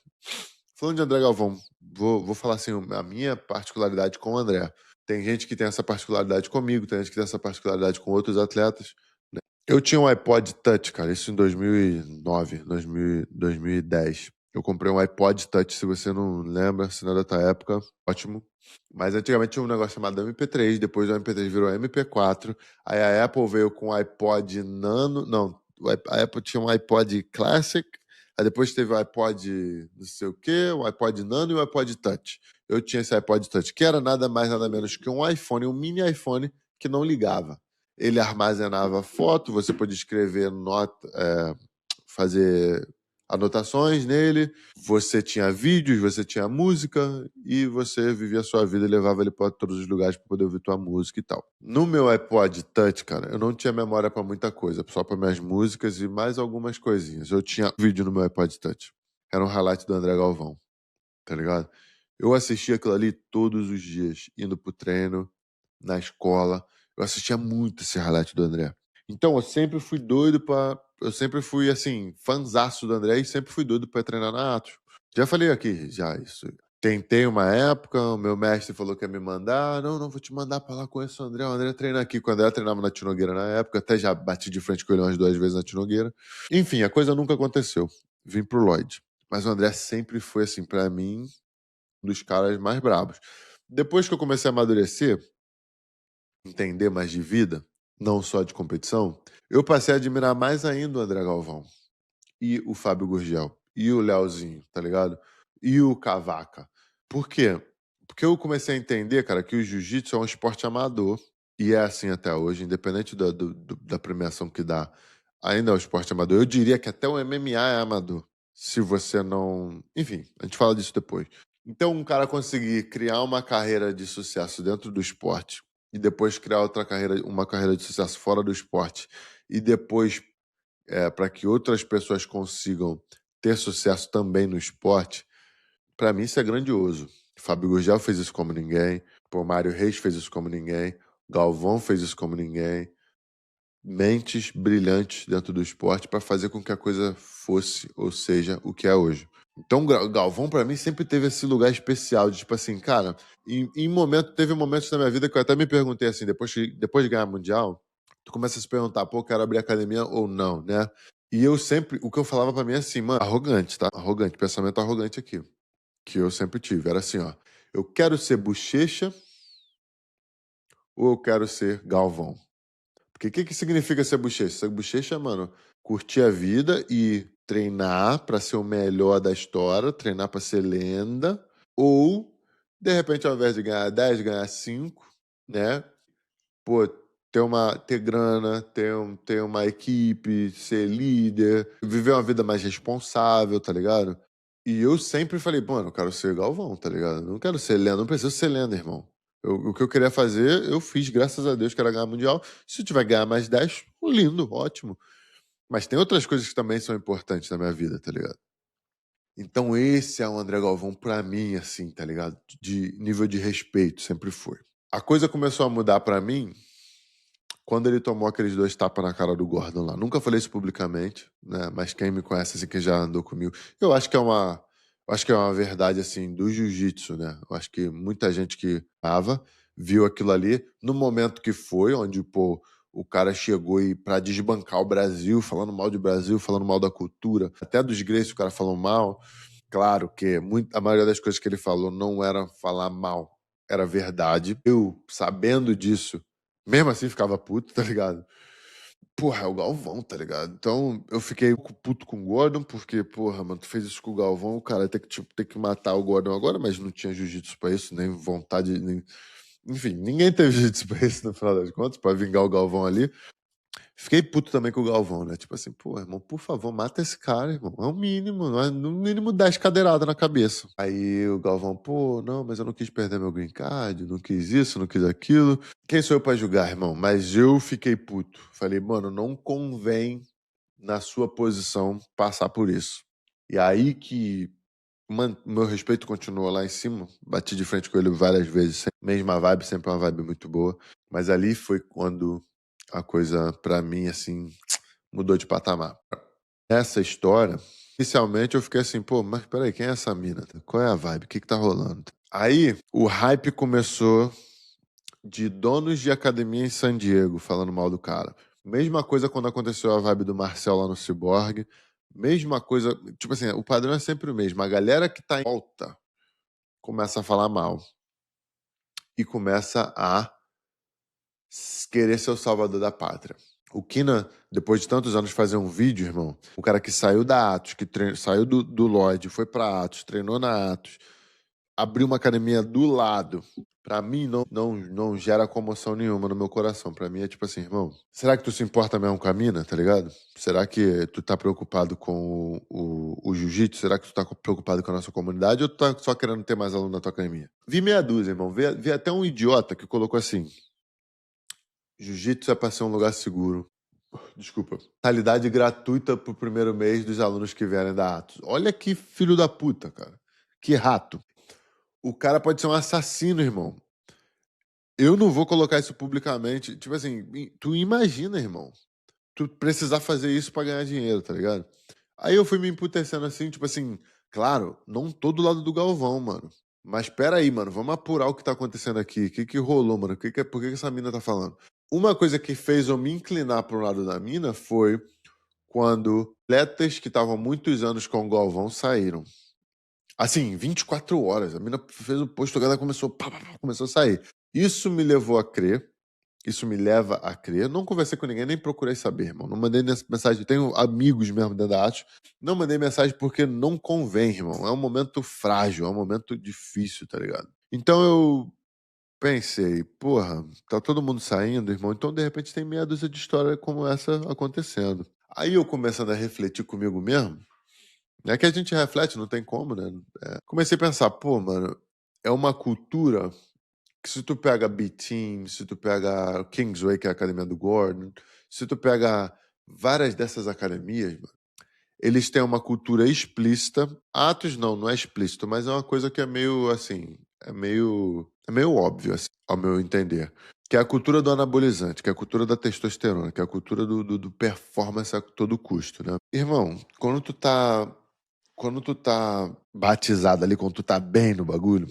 Speaker 1: Falando de André Galvão, vou falar assim, a minha particularidade com o André. Tem gente que tem essa particularidade comigo, tem gente que tem essa particularidade com outros atletas, né? Eu tinha um iPod Touch, cara, isso em 2009, 2010. Eu comprei um iPod Touch, se você não lembra, se não é da tua época, ótimo. Mas antigamente tinha um negócio chamado MP3, depois o MP3 virou MP4. Aí a Apple veio com o iPod Nano, não, a Apple tinha um iPod Classic, aí depois teve o iPod não sei o quê, o iPod Nano e o iPod Touch. Eu tinha esse iPod Touch, que era nada mais, nada menos que um iPhone, um mini iPhone que não ligava. Ele armazenava foto, você podia escrever nota, fazer anotações nele, você tinha vídeos, você tinha música e você vivia a sua vida e levava ele para todos os lugares para poder ouvir tua música e tal. No meu iPod Touch, cara, eu não tinha memória para muita coisa, só para minhas músicas e mais algumas coisinhas. Eu tinha vídeo no meu iPod Touch. Era um highlight do André Galvão, tá ligado? Eu assistia aquilo ali todos os dias, indo pro treino, na escola. Eu assistia muito esse highlight do André. Então, eu sempre fui doido pra. Eu sempre fui, assim, fanzaço do André e sempre fui doido pra treinar na Atos. Já falei aqui, já isso. Tentei uma época, o meu mestre falou que ia me mandar. Não, não, vou te mandar pra lá com esse André. O André treina aqui. Quando eu treinava na Tinogueira na época, até já bati de frente com ele umas 2 vezes na Tinogueira. Enfim, a coisa nunca aconteceu. Vim pro Lloyd. Mas o André sempre foi, assim, pra mim, um dos caras mais brabos. Depois que eu comecei a amadurecer, entender mais de vida, não só de competição, eu passei a admirar mais ainda o André Galvão e o Fábio Gurgel e o Leozinho, tá ligado? E o Cavaca. Por quê? Porque eu comecei a entender, cara, que o jiu-jitsu é um esporte amador e é assim até hoje, independente da premiação que dá, ainda é um esporte amador. Eu diria que até o MMA é amador, se você não... Enfim, a gente fala disso depois. Então, um cara conseguir criar uma carreira de sucesso dentro do esporte e depois criar outra carreira, uma carreira de sucesso fora do esporte e depois para que outras pessoas consigam ter sucesso também no esporte, para mim isso é grandioso. Fábio Gurgel fez isso como ninguém, pô, Mário Reis fez isso como ninguém, Galvão fez isso como ninguém. Mentes brilhantes dentro do esporte para fazer com que a coisa fosse ou seja o que é hoje. Então, Galvão, para mim, sempre teve esse lugar especial de, tipo assim, cara, teve momentos na minha vida que eu até me perguntei assim, depois de ganhar Mundial, tu começa a se perguntar, pô, quero abrir academia ou não, né? E eu sempre, o que eu falava pra mim é assim, mano, arrogante, tá? Arrogante, pensamento arrogante aqui, que eu sempre tive. Era assim, ó, eu quero ser Bochecha ou eu quero ser Galvão? Porque o que significa ser Bochecha? Ser Bochecha, mano, curtir a vida e treinar pra ser o melhor da história, treinar pra ser lenda, ou, de repente, ao invés de ganhar 10, ganhar 5, né? Pô, ter grana, ter uma equipe, ser líder, viver uma vida mais responsável, tá ligado? E eu sempre falei, mano, eu quero ser Galvão, tá ligado? Não quero ser lenda, não preciso ser lenda, irmão. O que eu queria fazer, eu fiz, graças a Deus, que era ganhar Mundial. Se eu tiver que ganhar mais 10, lindo, ótimo. Mas tem outras coisas que também são importantes na minha vida, tá ligado? Então esse é o André Galvão pra mim, assim, tá ligado? De nível de respeito, sempre foi. A coisa começou a mudar pra mim quando ele tomou aqueles 2 tapas na cara do Gordon lá. Nunca falei isso publicamente, né? Mas quem me conhece, assim, que já andou comigo, eu acho que é uma verdade, assim, do jiu-jitsu, né? Eu acho que muita gente que tava viu aquilo ali no momento que foi, onde, pô, o cara chegou e pra desbancar o Brasil, falando mal do Brasil, falando mal da cultura. Até dos Gracie o cara falou mal. Claro que a maioria das coisas que ele falou não era falar mal, era verdade. Eu, sabendo disso, mesmo assim ficava puto, tá ligado? Porra, é o Galvão, tá ligado? Então eu fiquei puto com o Gordon, porque, porra, mano, tu fez isso com o Galvão, o cara tem que, tipo, ter que matar o Gordon agora, mas não tinha jiu-jitsu pra isso, nem vontade, nem... Enfim, ninguém teve jiu-jitsu pra isso no final das contas, pra vingar o Galvão ali. Fiquei puto também com o Galvão, né? Tipo assim, pô, irmão, por favor, mata esse cara, irmão. É o mínimo, não é? No mínimo 10 cadeiradas na cabeça. Aí o Galvão, pô, não, mas eu não quis perder meu green card, não quis isso, não quis aquilo. Quem sou eu pra julgar, irmão? Mas eu fiquei puto. Falei, mano, não convém na sua posição passar por isso. E aí que meu respeito continuou lá em cima. Bati de frente com ele várias vezes. Mesma vibe, sempre uma vibe muito boa. Mas ali foi quando a coisa, pra mim, assim, mudou de patamar. Essa história, inicialmente eu fiquei assim, pô, mas peraí, quem é essa mina? Qual é a vibe? O que tá rolando? Aí o hype começou de donos de academia em San Diego falando mal do cara. Mesma coisa quando aconteceu a vibe do Marcel lá no Cyborg. Mesma coisa, tipo assim, o padrão é sempre o mesmo. A galera que tá em volta começa a falar mal e começa a querer ser o salvador da pátria. O Kina, depois de tantos anos fazer um vídeo, irmão, o cara que saiu da Atos, que saiu do Lloyd, foi pra Atos, treinou na Atos, abriu uma academia do lado. Pra mim, não gera comoção nenhuma no meu coração. Pra mim é tipo assim, irmão, será que tu se importa mesmo com a mina, tá ligado? Será que tu tá preocupado com o jiu-jitsu? Será que tu tá preocupado com a nossa comunidade ou tu tá só querendo ter mais aluno na tua academia? Vi meia dúzia, irmão. Vi até um idiota que colocou assim, jiu-jitsu é pra ser um lugar seguro. Desculpa. Mentalidade gratuita pro primeiro mês dos alunos que vierem da Atos. Olha que filho da puta, cara. Que rato. O cara pode ser um assassino, irmão. Eu não vou colocar isso publicamente. Tipo assim, tu imagina, irmão. Tu precisar fazer isso pra ganhar dinheiro, tá ligado? Aí eu fui me emputecendo assim, tipo assim, claro, não tô do lado do Galvão, mano. Mas pera aí, mano, vamos apurar o que tá acontecendo aqui. O que rolou, mano? Por que essa mina tá falando? Uma coisa que fez eu me inclinar pro lado da mina foi quando atletas que estavam muitos anos com o Galvão saíram. Assim, 24 horas. A mina fez o post, a galera começou a sair. Isso me levou a crer. Isso me leva a crer. Não conversei com ninguém, nem procurei saber, irmão. Não mandei mensagem. Tenho amigos mesmo dentro da arte. Não mandei mensagem porque não convém, irmão. É um momento frágil, é um momento difícil, tá ligado? Então eu pensei, porra, tá todo mundo saindo, irmão. Então de repente tem meia dúzia de história como essa acontecendo. Aí eu começando a refletir comigo mesmo. É que a gente reflete, não tem como, né? Comecei a pensar, pô, mano, é uma cultura que se tu pega B-Team, se tu pega Kingsway, que é a academia do Gordon, se tu pega várias dessas academias, mano, eles têm uma cultura explícita. Atos não é explícito, mas é uma coisa que é meio assim, é meio óbvio, assim, ao meu entender. Que é a cultura do anabolizante, que é a cultura da testosterona, que é a cultura do performance a todo custo, né? Irmão, quando tu tá batizado ali, quando tu tá bem no bagulho,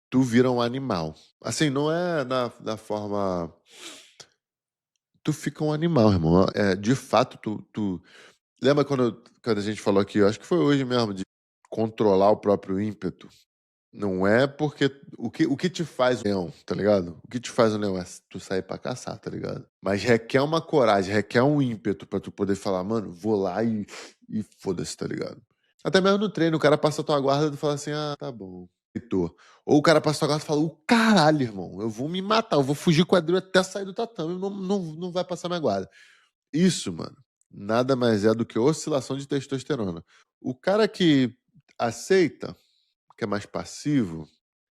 Speaker 1: tu vira um animal. Assim, não é da forma. Tu fica um animal, irmão. De fato, tu. Lembra quando a gente falou aqui, eu acho que foi hoje mesmo, de controlar o próprio ímpeto? Não é porque. O que te faz um leão, tá ligado? O que te faz um leão é tu sair pra caçar, tá ligado? Mas requer uma coragem, requer um ímpeto pra tu poder falar, mano, vou lá e foda-se, tá ligado? Até mesmo no treino, o cara passa a tua guarda e tu fala assim, ah, tá bom. Ou o cara passa a tua guarda e fala, o caralho, irmão, eu vou me matar, eu vou fugir com o quadril até sair do tatame, não vai passar minha guarda. Isso, mano, nada mais é do que oscilação de testosterona. O cara que aceita, que é mais passivo,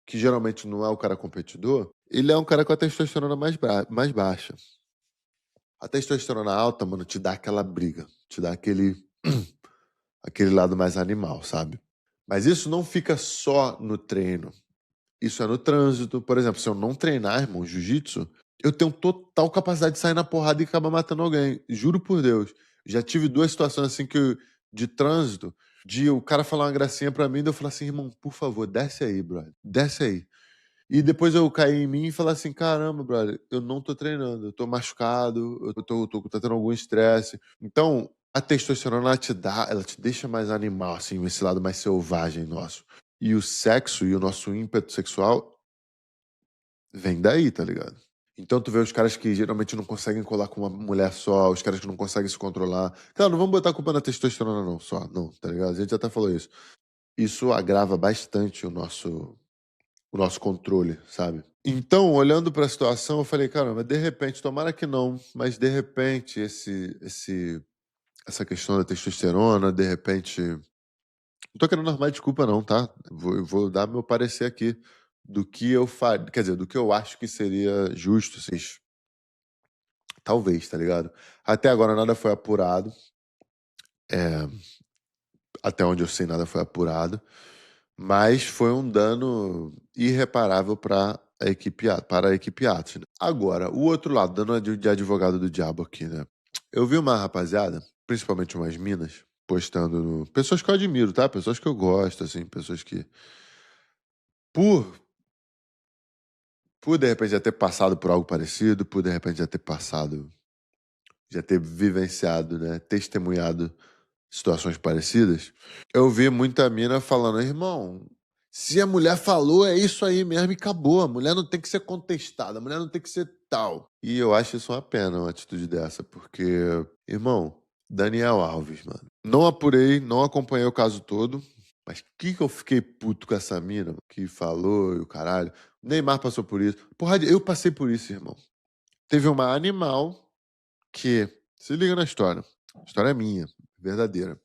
Speaker 1: que geralmente não é o cara competidor, ele é um cara com a testosterona mais baixa. A testosterona alta, mano, te dá aquela briga, te dá aquele lado mais animal, sabe? Mas isso não fica só no treino. Isso é no trânsito. Por exemplo, se eu não treinar, irmão, jiu-jitsu, eu tenho total capacidade de sair na porrada e acabar matando alguém. Juro por Deus. Já tive duas situações assim de trânsito, de o cara falar uma gracinha pra mim, e eu falar assim, irmão, por favor, desce aí, brother. Desce aí. E depois eu caí em mim e falar assim, caramba, brother, eu não tô treinando, eu tô machucado, tá tendo algum estresse. Então, a testosterona, ela te deixa mais animal, assim, esse lado mais selvagem nosso. E o sexo e o nosso ímpeto sexual vem daí, tá ligado? Então tu vê os caras que geralmente não conseguem colar com uma mulher só, os caras que não conseguem se controlar. Claro, não vamos botar a culpa na testosterona não, só, não, tá ligado? A gente até falou isso. Isso agrava bastante o nosso controle, sabe? Então, olhando para a situação, eu falei, caramba, de repente, tomara que não, mas de repente essa questão da testosterona, de repente, não tô querendo arrumar desculpa não, tá? Eu vou dar meu parecer aqui do que eu faria, quer dizer, do que eu acho que seria justo, assim, talvez, tá ligado? Até agora nada foi apurado, é, até onde eu sei nada foi apurado, mas foi um dano irreparável para a equipe Atos, né? Agora, o outro lado, dando de advogado do diabo aqui, né? Eu vi uma rapaziada, principalmente umas minas, postando pessoas que eu admiro, tá? Pessoas que eu gosto, assim, pessoas que por de repente já ter passado por algo parecido, por de repente já ter vivenciado, né, testemunhado situações parecidas, eu vi muita mina falando, irmão, se a mulher falou, é isso aí mesmo e acabou. A mulher não tem que ser contestada, a mulher não tem que ser tal. E eu acho isso uma pena, uma atitude dessa, porque, irmão, Daniel Alves, mano. Não apurei, não acompanhei o caso todo, mas que eu fiquei puto com essa mina, mano, que falou e o caralho. O Neymar passou por isso. Porra, eu passei por isso, irmão. Teve uma animal que, se liga na história. A história é minha, verdadeira.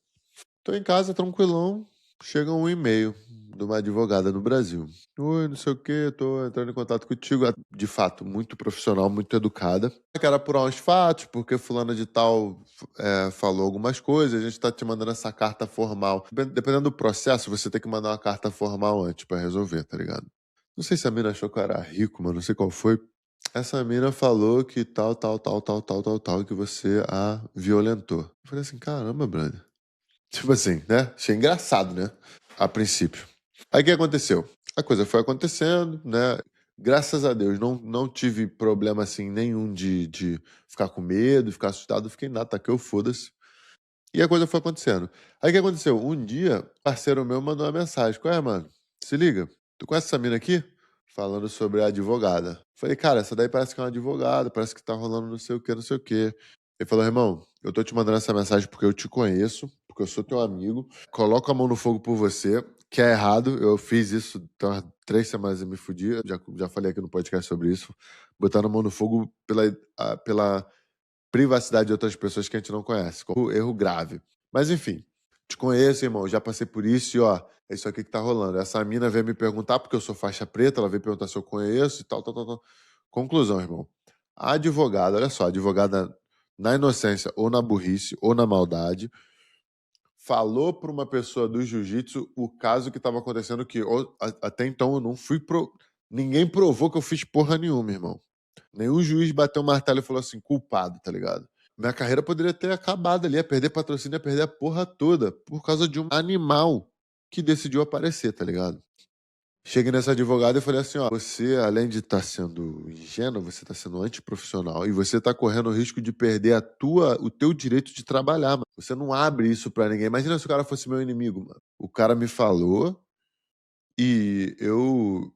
Speaker 1: Tô em casa, tranquilão. Chega um e-mail de uma advogada no Brasil. Oi, não sei o quê, tô entrando em contato contigo. De fato, muito profissional, muito educada. Eu quero apurar uns fatos, porque fulana de tal falou algumas coisas, a gente tá te mandando essa carta formal. Dependendo do processo, você tem que mandar uma carta formal antes pra resolver, tá ligado? Não sei se a mina achou que eu era rico, mas não sei qual foi. Essa mina falou que tal, tal, tal, tal, tal, tal, tal, que você a violentou. Eu falei assim, caramba, brother. Tipo assim, né? Achei engraçado, né? A princípio. Aí o que aconteceu? A coisa foi acontecendo, né? Graças a Deus, não tive problema assim nenhum de ficar com medo, ficar assustado, fiquei nada, taquei o foda-se. E a coisa foi acontecendo. Aí o que aconteceu? Um dia, parceiro meu mandou uma mensagem. Qual é, mano? Se liga. Tu conhece essa mina aqui? Falando sobre a advogada. Falei, cara, essa daí parece que é uma advogada, parece que tá rolando não sei o que, não sei o que. Ele falou, irmão, eu tô te mandando essa mensagem porque eu te conheço, porque eu sou teu amigo. Coloco a mão no fogo por você, que é errado. Eu fiz isso tem umas 3 semanas e me fudi. Já falei aqui no podcast sobre isso. Botando a mão no fogo pela privacidade de outras pessoas que a gente não conhece. Erro grave. Mas enfim, te conheço, irmão, já passei por isso e ó, é isso aqui que tá rolando. Essa mina veio me perguntar, porque eu sou faixa preta, ela veio perguntar se eu conheço e tal, tal, tal, tal. Conclusão, irmão. A advogada, olha só, a advogada na inocência ou na burrice ou na maldade, falou para uma pessoa do jiu-jitsu o caso que estava acontecendo que até então eu não fui ninguém provou que eu fiz porra nenhuma, irmão. Nenhum juiz bateu o martelo e falou assim, culpado, tá ligado? Minha carreira poderia ter acabado ali, ia perder patrocínio, ia perder a porra toda, por causa de um animal que decidiu aparecer, tá ligado? Cheguei nessa advogada e falei assim, ó, você, além de estar sendo ingênuo, você está sendo antiprofissional e você está correndo o risco de perder o teu direito de trabalhar, mano. Você não abre isso pra ninguém. Imagina se o cara fosse meu inimigo, mano. O cara me falou e eu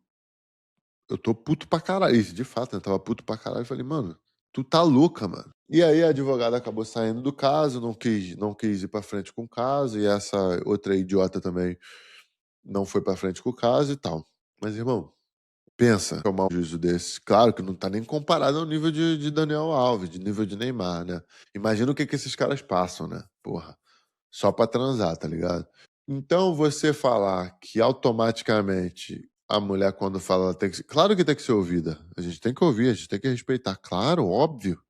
Speaker 1: tô puto pra caralho. Isso, de fato, eu tava puto pra caralho. Eu falei, mano, tu tá louca, mano. E aí a advogada acabou saindo do caso, não quis ir pra frente com o caso, e essa outra idiota também não foi pra frente com o caso e tal. Mas, irmão, pensa tomar um juízo desse. Claro que não tá nem comparado ao nível de Daniel Alves, de nível de Neymar, né? Imagina o que esses caras passam, né? Porra. Só pra transar, tá ligado? Então você falar que automaticamente a mulher, quando fala, ela tem que. Claro que tem que ser ouvida. A gente tem que ouvir, a gente tem que respeitar. Claro, óbvio.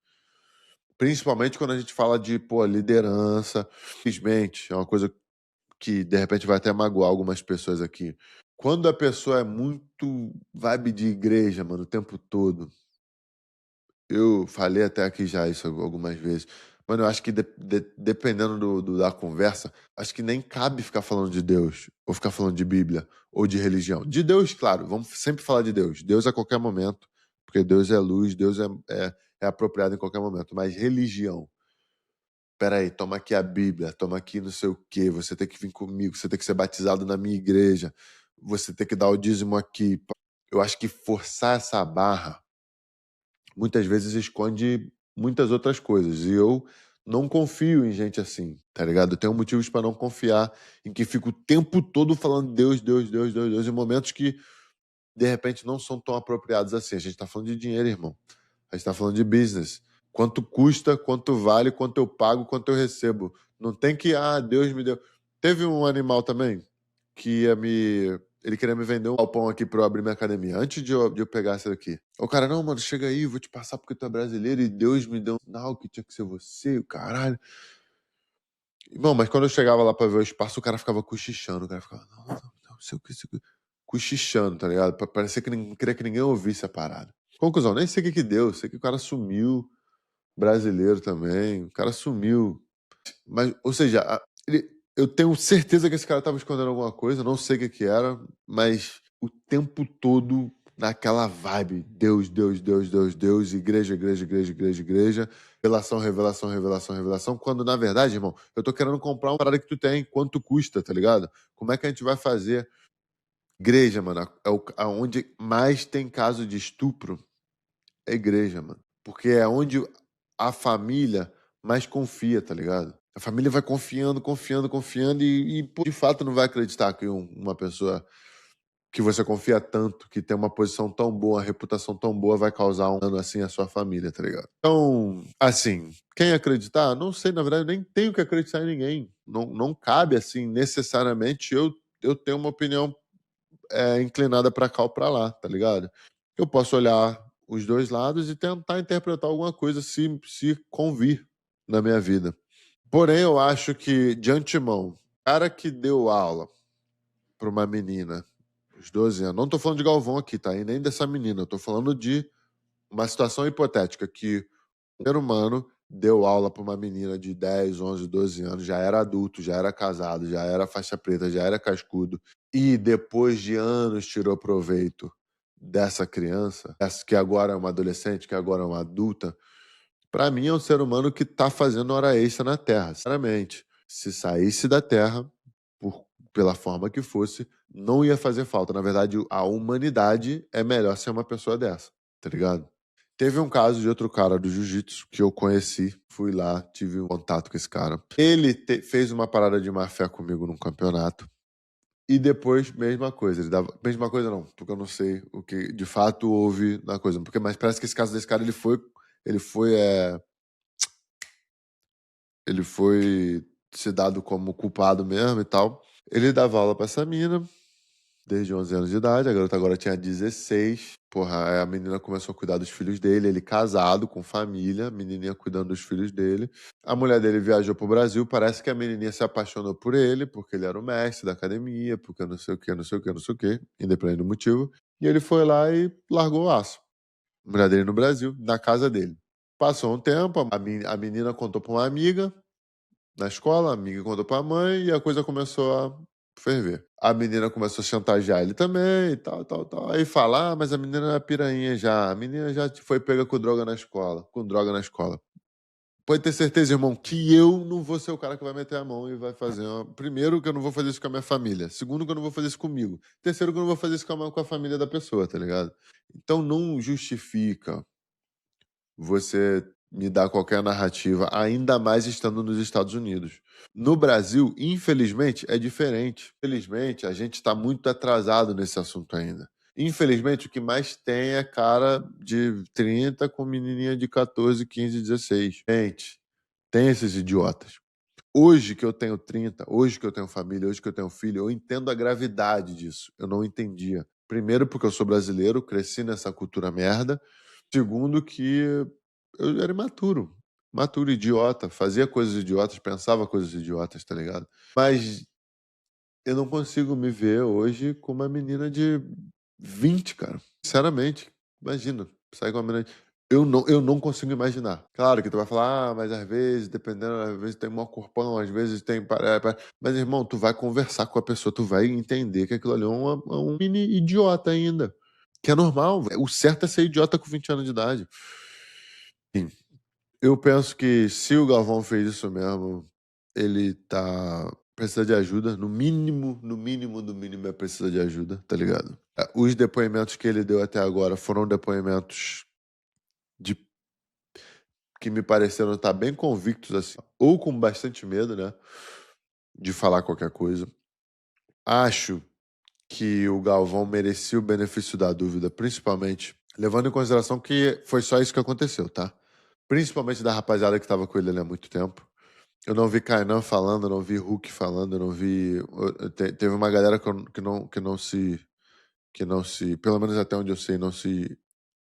Speaker 1: Principalmente quando a gente fala de, pô, liderança. Infelizmente, é uma coisa que de repente vai até magoar algumas pessoas aqui. Quando a pessoa é muito vibe de igreja, mano, o tempo todo. Eu falei até aqui já isso algumas vezes. Mano, eu acho que dependendo da conversa, acho que nem cabe ficar falando de Deus, ou ficar falando de Bíblia, ou de religião. De Deus, claro, vamos sempre falar de Deus. Deus a qualquer momento, porque Deus é luz, Deus é apropriado em qualquer momento. Mas religião, peraí, toma aqui a Bíblia, toma aqui não sei o quê, você tem que vir comigo, você tem que ser batizado na minha igreja, você tem que dar o dízimo aqui. Eu acho que forçar essa barra muitas vezes esconde muitas outras coisas. E eu não confio em gente assim, tá ligado? Eu tenho motivos para não confiar em que fico o tempo todo falando Deus, Deus, Deus, Deus, Deus, em momentos que de repente não são tão apropriados assim. A gente tá falando de dinheiro, irmão. A gente tá falando de business. Quanto custa, quanto vale, quanto eu pago, quanto eu recebo. Não tem que, Deus me deu. Teve um animal também que ia me. Ele queria me vender um galpão aqui pra eu abrir minha academia, antes de eu pegar essa daqui. O cara, não, mano, chega aí, vou te passar porque tu é brasileiro e Deus me deu um sinal que tinha que ser você, o caralho. Irmão, mas quando eu chegava lá pra ver o espaço, o cara ficava cochichando. O cara ficava, não, sei o que, sei o que. Cochichando, tá ligado? Parecia que não queria que ninguém ouvisse a parada. Conclusão, nem sei o que deu. Sei que o cara sumiu. Brasileiro também. O cara sumiu. Mas, ou seja, eu tenho certeza que esse cara tava escondendo alguma coisa. Não sei o que era. Mas o tempo todo naquela vibe. Deus, Deus, Deus, Deus, Deus. Igreja, igreja, igreja, igreja, igreja. Revelação, revelação, revelação, revelação. Quando, na verdade, irmão, eu tô querendo comprar uma parada que tu tem. Quanto custa, tá ligado? Como é que a gente vai fazer? Igreja, mano, aonde mais tem caso de estupro é igreja, mano. Porque é onde a família mais confia, tá ligado? A família vai confiando, confiando, confiando pô, de fato não vai acreditar que uma pessoa que você confia tanto, que tem uma posição tão boa, uma reputação tão boa, vai causar um dano assim à sua família, tá ligado? Então, assim, quem acreditar, não sei, na verdade, eu nem tenho que acreditar em ninguém. Não, não cabe, assim, necessariamente eu tenho uma opinião inclinada para cá ou para lá, tá ligado? Eu posso olhar os dois lados e tentar interpretar alguma coisa se convir na minha vida. Porém, eu acho que, de antemão, o cara que deu aula para uma menina, uns 12 anos, não tô falando de Galvão aqui, tá? E nem dessa menina, eu tô falando de uma situação hipotética que um ser humano deu aula para uma menina de 10, 11, 12 anos, já era adulto, já era casado, já era faixa preta, já era cascudo, e depois de anos tirou proveito dessa criança, essa que agora é uma adolescente, que agora é uma adulta, para mim é um ser humano que está fazendo hora extra na Terra, sinceramente. Se saísse da Terra, pela forma que fosse, não ia fazer falta. Na verdade, a humanidade é melhor ser uma pessoa dessa, tá ligado? Teve um caso de outro cara do jiu-jitsu que eu conheci, fui lá, tive um contato com esse cara. Ele fez uma parada de má fé comigo num campeonato. E depois, mesma coisa. Ele dava. Mesma coisa não, porque eu não sei o que de fato houve na coisa. Mas parece que esse caso desse cara, Ele foi. Ele foi se dado como culpado mesmo e tal. Ele dava aula pra essa mina, desde 11 anos de idade, a garota agora tinha 16. Porra, aí a menina começou a cuidar dos filhos dele, ele casado, com família, a menininha cuidando dos filhos dele. A mulher dele viajou pro Brasil, parece que a menininha se apaixonou por ele, porque ele era o mestre da academia, porque não sei o que, não sei o que, não sei o que, independente do motivo. E ele foi lá e largou o aço. A mulher dele no Brasil, na casa dele. Passou um tempo, a menina contou pra uma amiga, na escola, a amiga contou pra mãe e a coisa começou a ferver. A menina começou a chantagear ele também e tal, tal, tal. Aí fala, mas a menina é piranha já. A menina já foi pega com droga na escola. Com droga na escola. Pode ter certeza, irmão, que eu não vou ser o cara que vai meter a mão e vai fazer uma... Primeiro, que eu não vou fazer isso com a minha família. Segundo, que eu não vou fazer isso comigo. Terceiro, que eu não vou fazer isso com a família da pessoa, tá ligado? Então não justifica você me dar qualquer narrativa, ainda mais estando nos Estados Unidos. No Brasil, infelizmente, é diferente. Infelizmente, a gente está muito atrasado nesse assunto ainda. Infelizmente, o que mais tem é cara de 30 com menininha de 14, 15, 16. Gente, tem esses idiotas. Hoje que eu tenho 30, hoje que eu tenho família, hoje que eu tenho filho, eu entendo a gravidade disso. Eu não entendia. Primeiro, porque eu sou brasileiro, cresci nessa cultura merda. Segundo, que eu era imaturo. Maturo, idiota. Fazia coisas idiotas, pensava coisas idiotas, tá ligado? Mas eu não consigo me ver hoje com uma menina de 20, cara. Sinceramente, imagina, sair com uma menina. Eu não consigo imaginar. Claro que tu vai falar, mas às vezes, dependendo, às vezes tem maior corpão, às vezes tem. Mas, irmão, tu vai conversar com a pessoa, tu vai entender que aquilo ali é um mini idiota ainda. Que é normal. O certo é ser idiota com 20 anos de idade. Sim. Eu penso que se o Galvão fez isso mesmo, ele precisa de ajuda. No mínimo, precisa de ajuda, tá ligado? Os depoimentos que ele deu até agora foram depoimentos de que me pareceram estar bem convictos, assim, ou com bastante medo, né, de falar qualquer coisa. Acho que o Galvão merecia o benefício da dúvida, principalmente levando em consideração que foi só isso que aconteceu, tá? Principalmente da rapaziada que estava com ele ali há muito tempo. Eu não vi Kainan falando, eu não vi Hulk falando, eu não vi. Teve uma galera que não se, pelo menos até onde eu sei, não se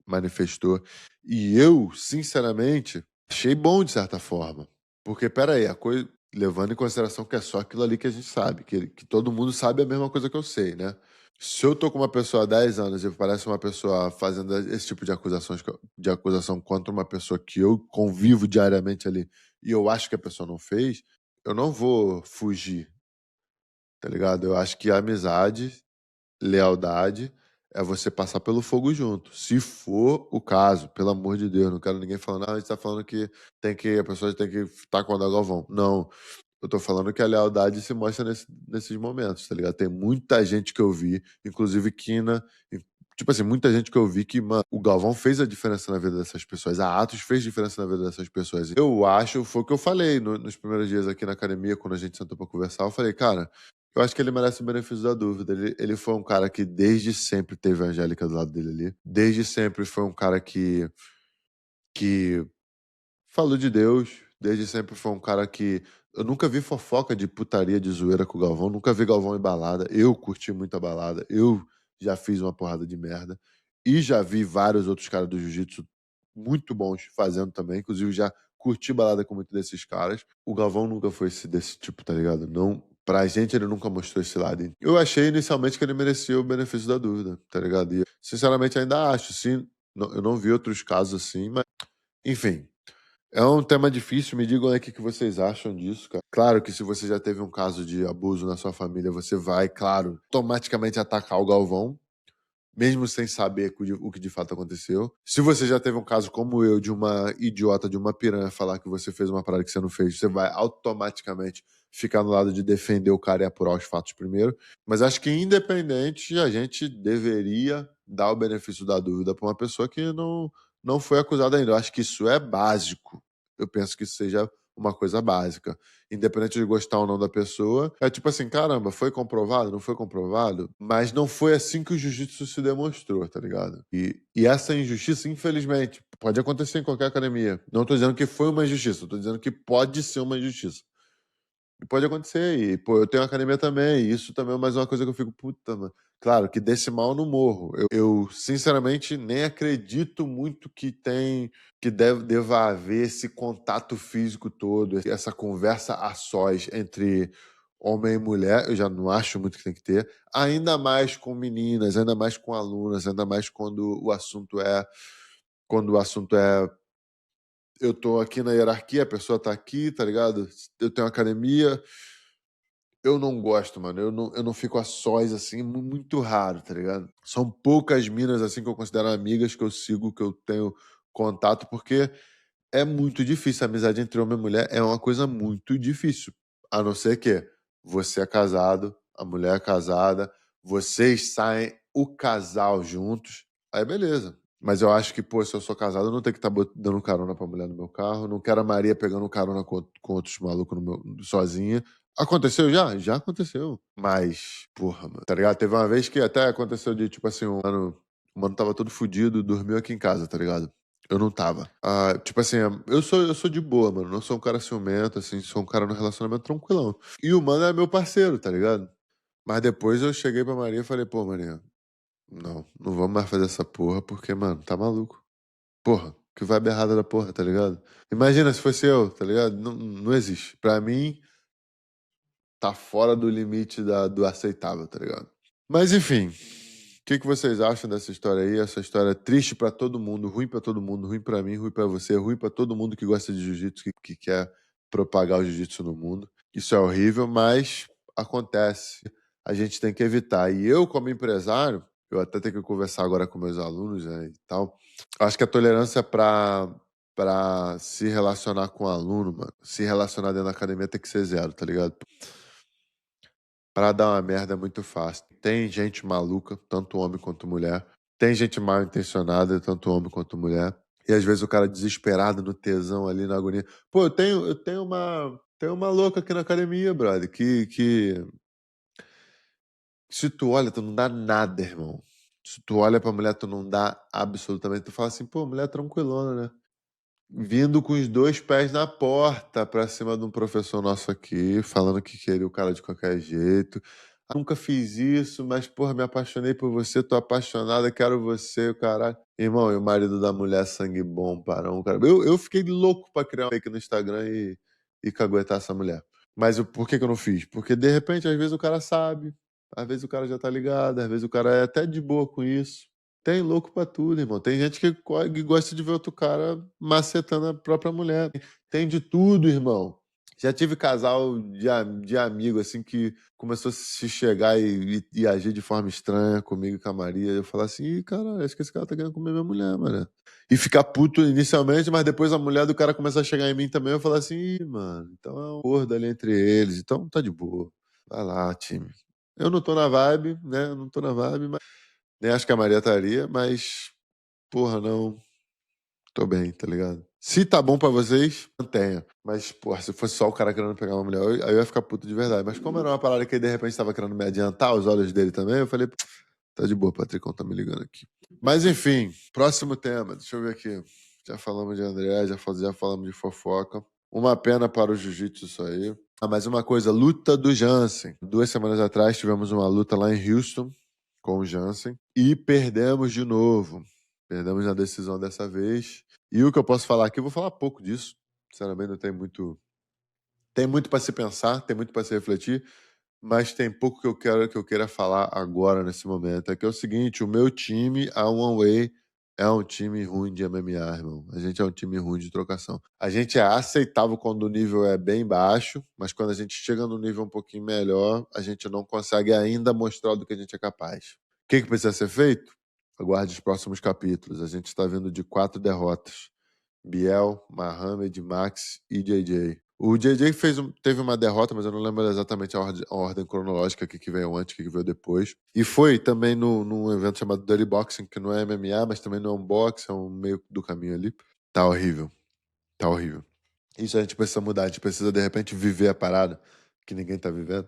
Speaker 1: manifestou. E eu, sinceramente, achei bom de certa forma. Porque, peraí, a coisa, levando em consideração que é só aquilo ali que a gente sabe, que todo mundo sabe a mesma coisa que eu sei, né? Se eu tô com uma pessoa há 10 anos e parece uma pessoa fazendo esse tipo de de acusação contra uma pessoa que eu convivo diariamente ali e eu acho que a pessoa não fez, eu não vou fugir, tá ligado? Eu acho que a amizade, lealdade é você passar pelo fogo junto. Se for o caso, pelo amor de Deus, não quero ninguém falando, a gente tá falando que a pessoa tem que estar com a Galvão. Não, eu tô falando que a lealdade se mostra nesses momentos, tá ligado? Tem muita gente que eu vi, inclusive Kina, tipo assim, muita gente que eu vi que, mano, o Galvão fez a diferença na vida dessas pessoas, a Atos fez diferença na vida dessas pessoas. Eu acho, foi o que eu falei nos primeiros dias aqui na academia, quando a gente sentou pra conversar, eu falei, cara, eu acho que ele merece o benefício da dúvida. Ele foi um cara que desde sempre teve a Angélica do lado dele ali. Desde sempre foi um cara que falou de Deus. Desde sempre foi um cara que. Eu nunca vi fofoca de putaria, de zoeira com o Galvão. Nunca vi Galvão em balada. Eu curti muito a balada. Eu já fiz uma porrada de merda. E já vi vários outros caras do jiu-jitsu muito bons fazendo também. Inclusive, já curti balada com muitos desses caras. O Galvão nunca foi desse tipo, tá ligado? Não. Pra gente, ele nunca mostrou esse lado. Eu achei inicialmente que ele merecia o benefício da dúvida, tá ligado? E, sinceramente, ainda acho. Sim, eu não vi outros casos assim, mas. Enfim, é um tema difícil, me digam aí o que vocês acham disso, cara. Claro que se você já teve um caso de abuso na sua família, você vai, claro, automaticamente atacar o Galvão, mesmo sem saber o que de fato aconteceu. Se você já teve um caso como eu, de uma idiota, de uma piranha falar que você fez uma parada que você não fez, você vai automaticamente ficar no lado de defender o cara e apurar os fatos primeiro. Mas acho que, independente, a gente deveria dar o benefício da dúvida para uma pessoa que não foi acusada ainda. Eu acho que isso é básico. Eu penso que isso seja uma coisa básica. Independente de gostar ou não da pessoa, é tipo assim, caramba, foi comprovado? Não foi comprovado? Mas não foi assim que o jiu-jitsu se demonstrou, tá ligado? E essa injustiça, infelizmente, pode acontecer em qualquer academia. Não tô dizendo que foi uma injustiça, tô dizendo que pode ser uma injustiça. E pode acontecer. E, pô, eu tenho academia também. E isso também é mais uma coisa que eu fico, puta, mano. Claro que desse mal eu não morro. Eu, sinceramente, nem acredito muito que deva haver esse contato físico todo, essa conversa a sós entre homem e mulher. Eu já não acho muito que tem que ter. Ainda mais com meninas, ainda mais com alunas, ainda mais quando o assunto é eu tô aqui na hierarquia, a pessoa tá aqui, tá ligado? Eu tenho academia, eu não gosto, mano. Eu não fico a sós, assim, muito raro, tá ligado? São poucas minas, assim, que eu considero amigas, que eu sigo, que eu tenho contato, porque é muito difícil. A amizade entre homem e mulher é uma coisa muito difícil. A não ser que você é casado, a mulher é casada, vocês saem o casal juntos, aí beleza. Mas eu acho que, pô, se eu sou casado, eu não tenho que estar dando carona pra mulher no meu carro. Não quero a Maria pegando carona com outros malucos sozinha. Aconteceu já? Já aconteceu. Mas, porra, mano, tá ligado? Teve uma vez que até aconteceu de, tipo assim, o mano tava todo fudido, dormiu aqui em casa, tá ligado? Eu não tava. Ah, tipo assim, eu sou de boa, mano. Não sou um cara ciumento, assim, sou um cara no relacionamento tranquilão. E o mano é meu parceiro, tá ligado? Mas depois eu cheguei pra Maria e falei, pô, Maria, não vamos mais fazer essa porra, porque, mano, tá maluco. Porra, que vibe errada da porra, tá ligado? Imagina se fosse eu, tá ligado? Não existe. Pra mim, tá fora do limite do aceitável, tá ligado? Mas enfim, o que vocês acham dessa história aí? Essa história é triste pra todo mundo, ruim pra todo mundo, ruim pra mim, ruim pra você, ruim pra todo mundo que gosta de jiu-jitsu, que quer propagar o jiu-jitsu no mundo. Isso é horrível, mas acontece. A gente tem que evitar. E eu, como empresário, eu até tenho que conversar agora com meus alunos, né, e tal. Acho que a tolerância pra se relacionar com o aluno, mano, se relacionar dentro da academia tem que ser zero, tá ligado? Pra dar uma merda é muito fácil. Tem gente maluca, tanto homem quanto mulher. Tem gente mal intencionada, tanto homem quanto mulher. E às vezes o cara desesperado no tesão ali, na agonia. Pô, tenho uma louca aqui na academia, brother, que se tu olha, tu não dá nada, irmão. Se tu olha pra mulher, tu não dá absolutamente. Tu fala assim, pô, mulher tranquilona, né? Vindo com os 2 pés na porta pra cima de um professor nosso aqui, falando que queria o cara de qualquer jeito. Nunca fiz isso, mas, porra, me apaixonei por você, tô apaixonada, quero você, o caralho. Irmão, e o marido da mulher, sangue bom, parão, cara. Eu fiquei louco pra criar um fake no Instagram e caguetar essa mulher. Mas por que que eu não fiz? Porque, de repente, às vezes o cara sabe, às vezes o cara já tá ligado, às vezes o cara é até de boa com isso. Tem louco pra tudo, irmão. Tem gente que gosta de ver outro cara macetando a própria mulher. Tem de tudo, irmão. Já tive casal de amigo, assim, que começou a se chegar e agir de forma estranha comigo e com a Maria. Eu falava assim, ih, caralho, acho que esse cara tá querendo comer minha mulher, mano. E ficar puto inicialmente, mas depois a mulher do cara começa a chegar em mim também. Eu falo assim, ih, mano, então é um acordo ali entre eles. Então tá de boa. Vai lá, time. Eu não tô na vibe, né? Eu não tô na vibe, mas nem acho que a Maria estaria, mas, porra, não. Tô bem, tá ligado? Se tá bom pra vocês, mantenha. Mas, porra, se fosse só o cara querendo pegar uma mulher, aí eu ia ficar puto de verdade. Mas como era uma parada que ele, de repente tava querendo me adiantar os olhos dele também, eu falei, tá de boa, Patricão tá me ligando aqui. Mas enfim, próximo tema. Deixa eu ver aqui. Já falamos de André, já falamos de fofoca. Uma pena para o jiu-jitsu isso aí. Ah, mais uma coisa, luta do Jansen. 2 semanas atrás tivemos uma luta lá em Houston com o Jansen e perdemos de novo. Perdemos na decisão dessa vez. E o que eu posso falar aqui, eu vou falar pouco disso. Sinceramente, não tem muito. Tem muito para se pensar, tem muito para se refletir, mas tem pouco que eu queira falar agora nesse momento. É que é o seguinte, o meu time, a One Way, é um time ruim de MMA, irmão. A gente é um time ruim de trocação. A gente é aceitável quando o nível é bem baixo, mas quando a gente chega no nível um pouquinho melhor, a gente não consegue ainda mostrar do que a gente é capaz. O que precisa ser feito? Aguarde os próximos capítulos. A gente está vindo de 4 derrotas. Biel, Mohamed, Max e JJ. O JJ teve uma derrota, mas eu não lembro exatamente a ordem cronológica que veio antes, que veio depois. E foi também num evento chamado Dirty Boxing, que não é MMA, mas também não é um boxe, é um meio do caminho ali. Tá horrível. Tá horrível. Isso a gente precisa mudar, a gente precisa de repente viver a parada que ninguém tá vivendo.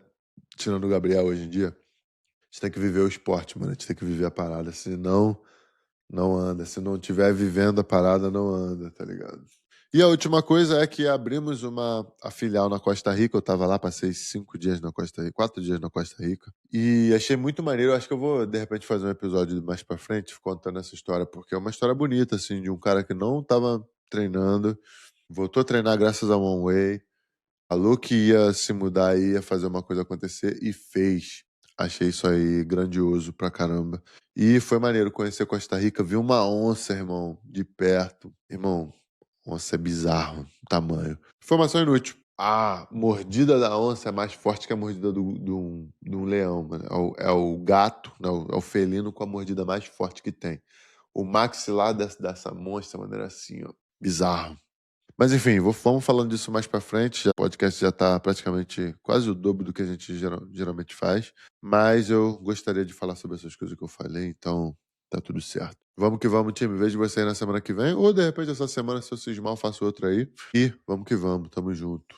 Speaker 1: Tirando o Gabriel hoje em dia. A gente tem que viver o esporte, mano. A gente tem que viver a parada, senão não anda. Se não tiver vivendo a parada, não anda, tá ligado? E a última coisa é que abrimos a filial na Costa Rica. Eu tava lá, passei 5 dias na Costa Rica, 4 dias na Costa Rica. E achei muito maneiro. Acho que eu vou, de repente, fazer um episódio mais pra frente contando essa história, porque é uma história bonita, assim, de um cara que não tava treinando, voltou a treinar graças a One Way, falou que ia se mudar e ia fazer uma coisa acontecer e fez. Achei isso aí grandioso pra caramba. E foi maneiro conhecer Costa Rica, vi uma onça, irmão, de perto. Irmão, onça é bizarro, o tamanho. Informação inútil. A mordida da onça é mais forte que a mordida do leão, mano. É o gato, né, é o felino com a mordida mais forte que tem. O maxilar dessa monstra, mano, era assim, ó, bizarro. Mas enfim, vamos falando disso mais pra frente. O podcast já tá praticamente quase o dobro do que a gente geralmente faz. Mas eu gostaria de falar sobre essas coisas que eu falei, então tá tudo certo. Vamos que vamos, time. Vejo você aí na semana que vem. Ou de repente essa semana, se eu cismar, eu faço outra aí. E vamos que vamos, tamo junto.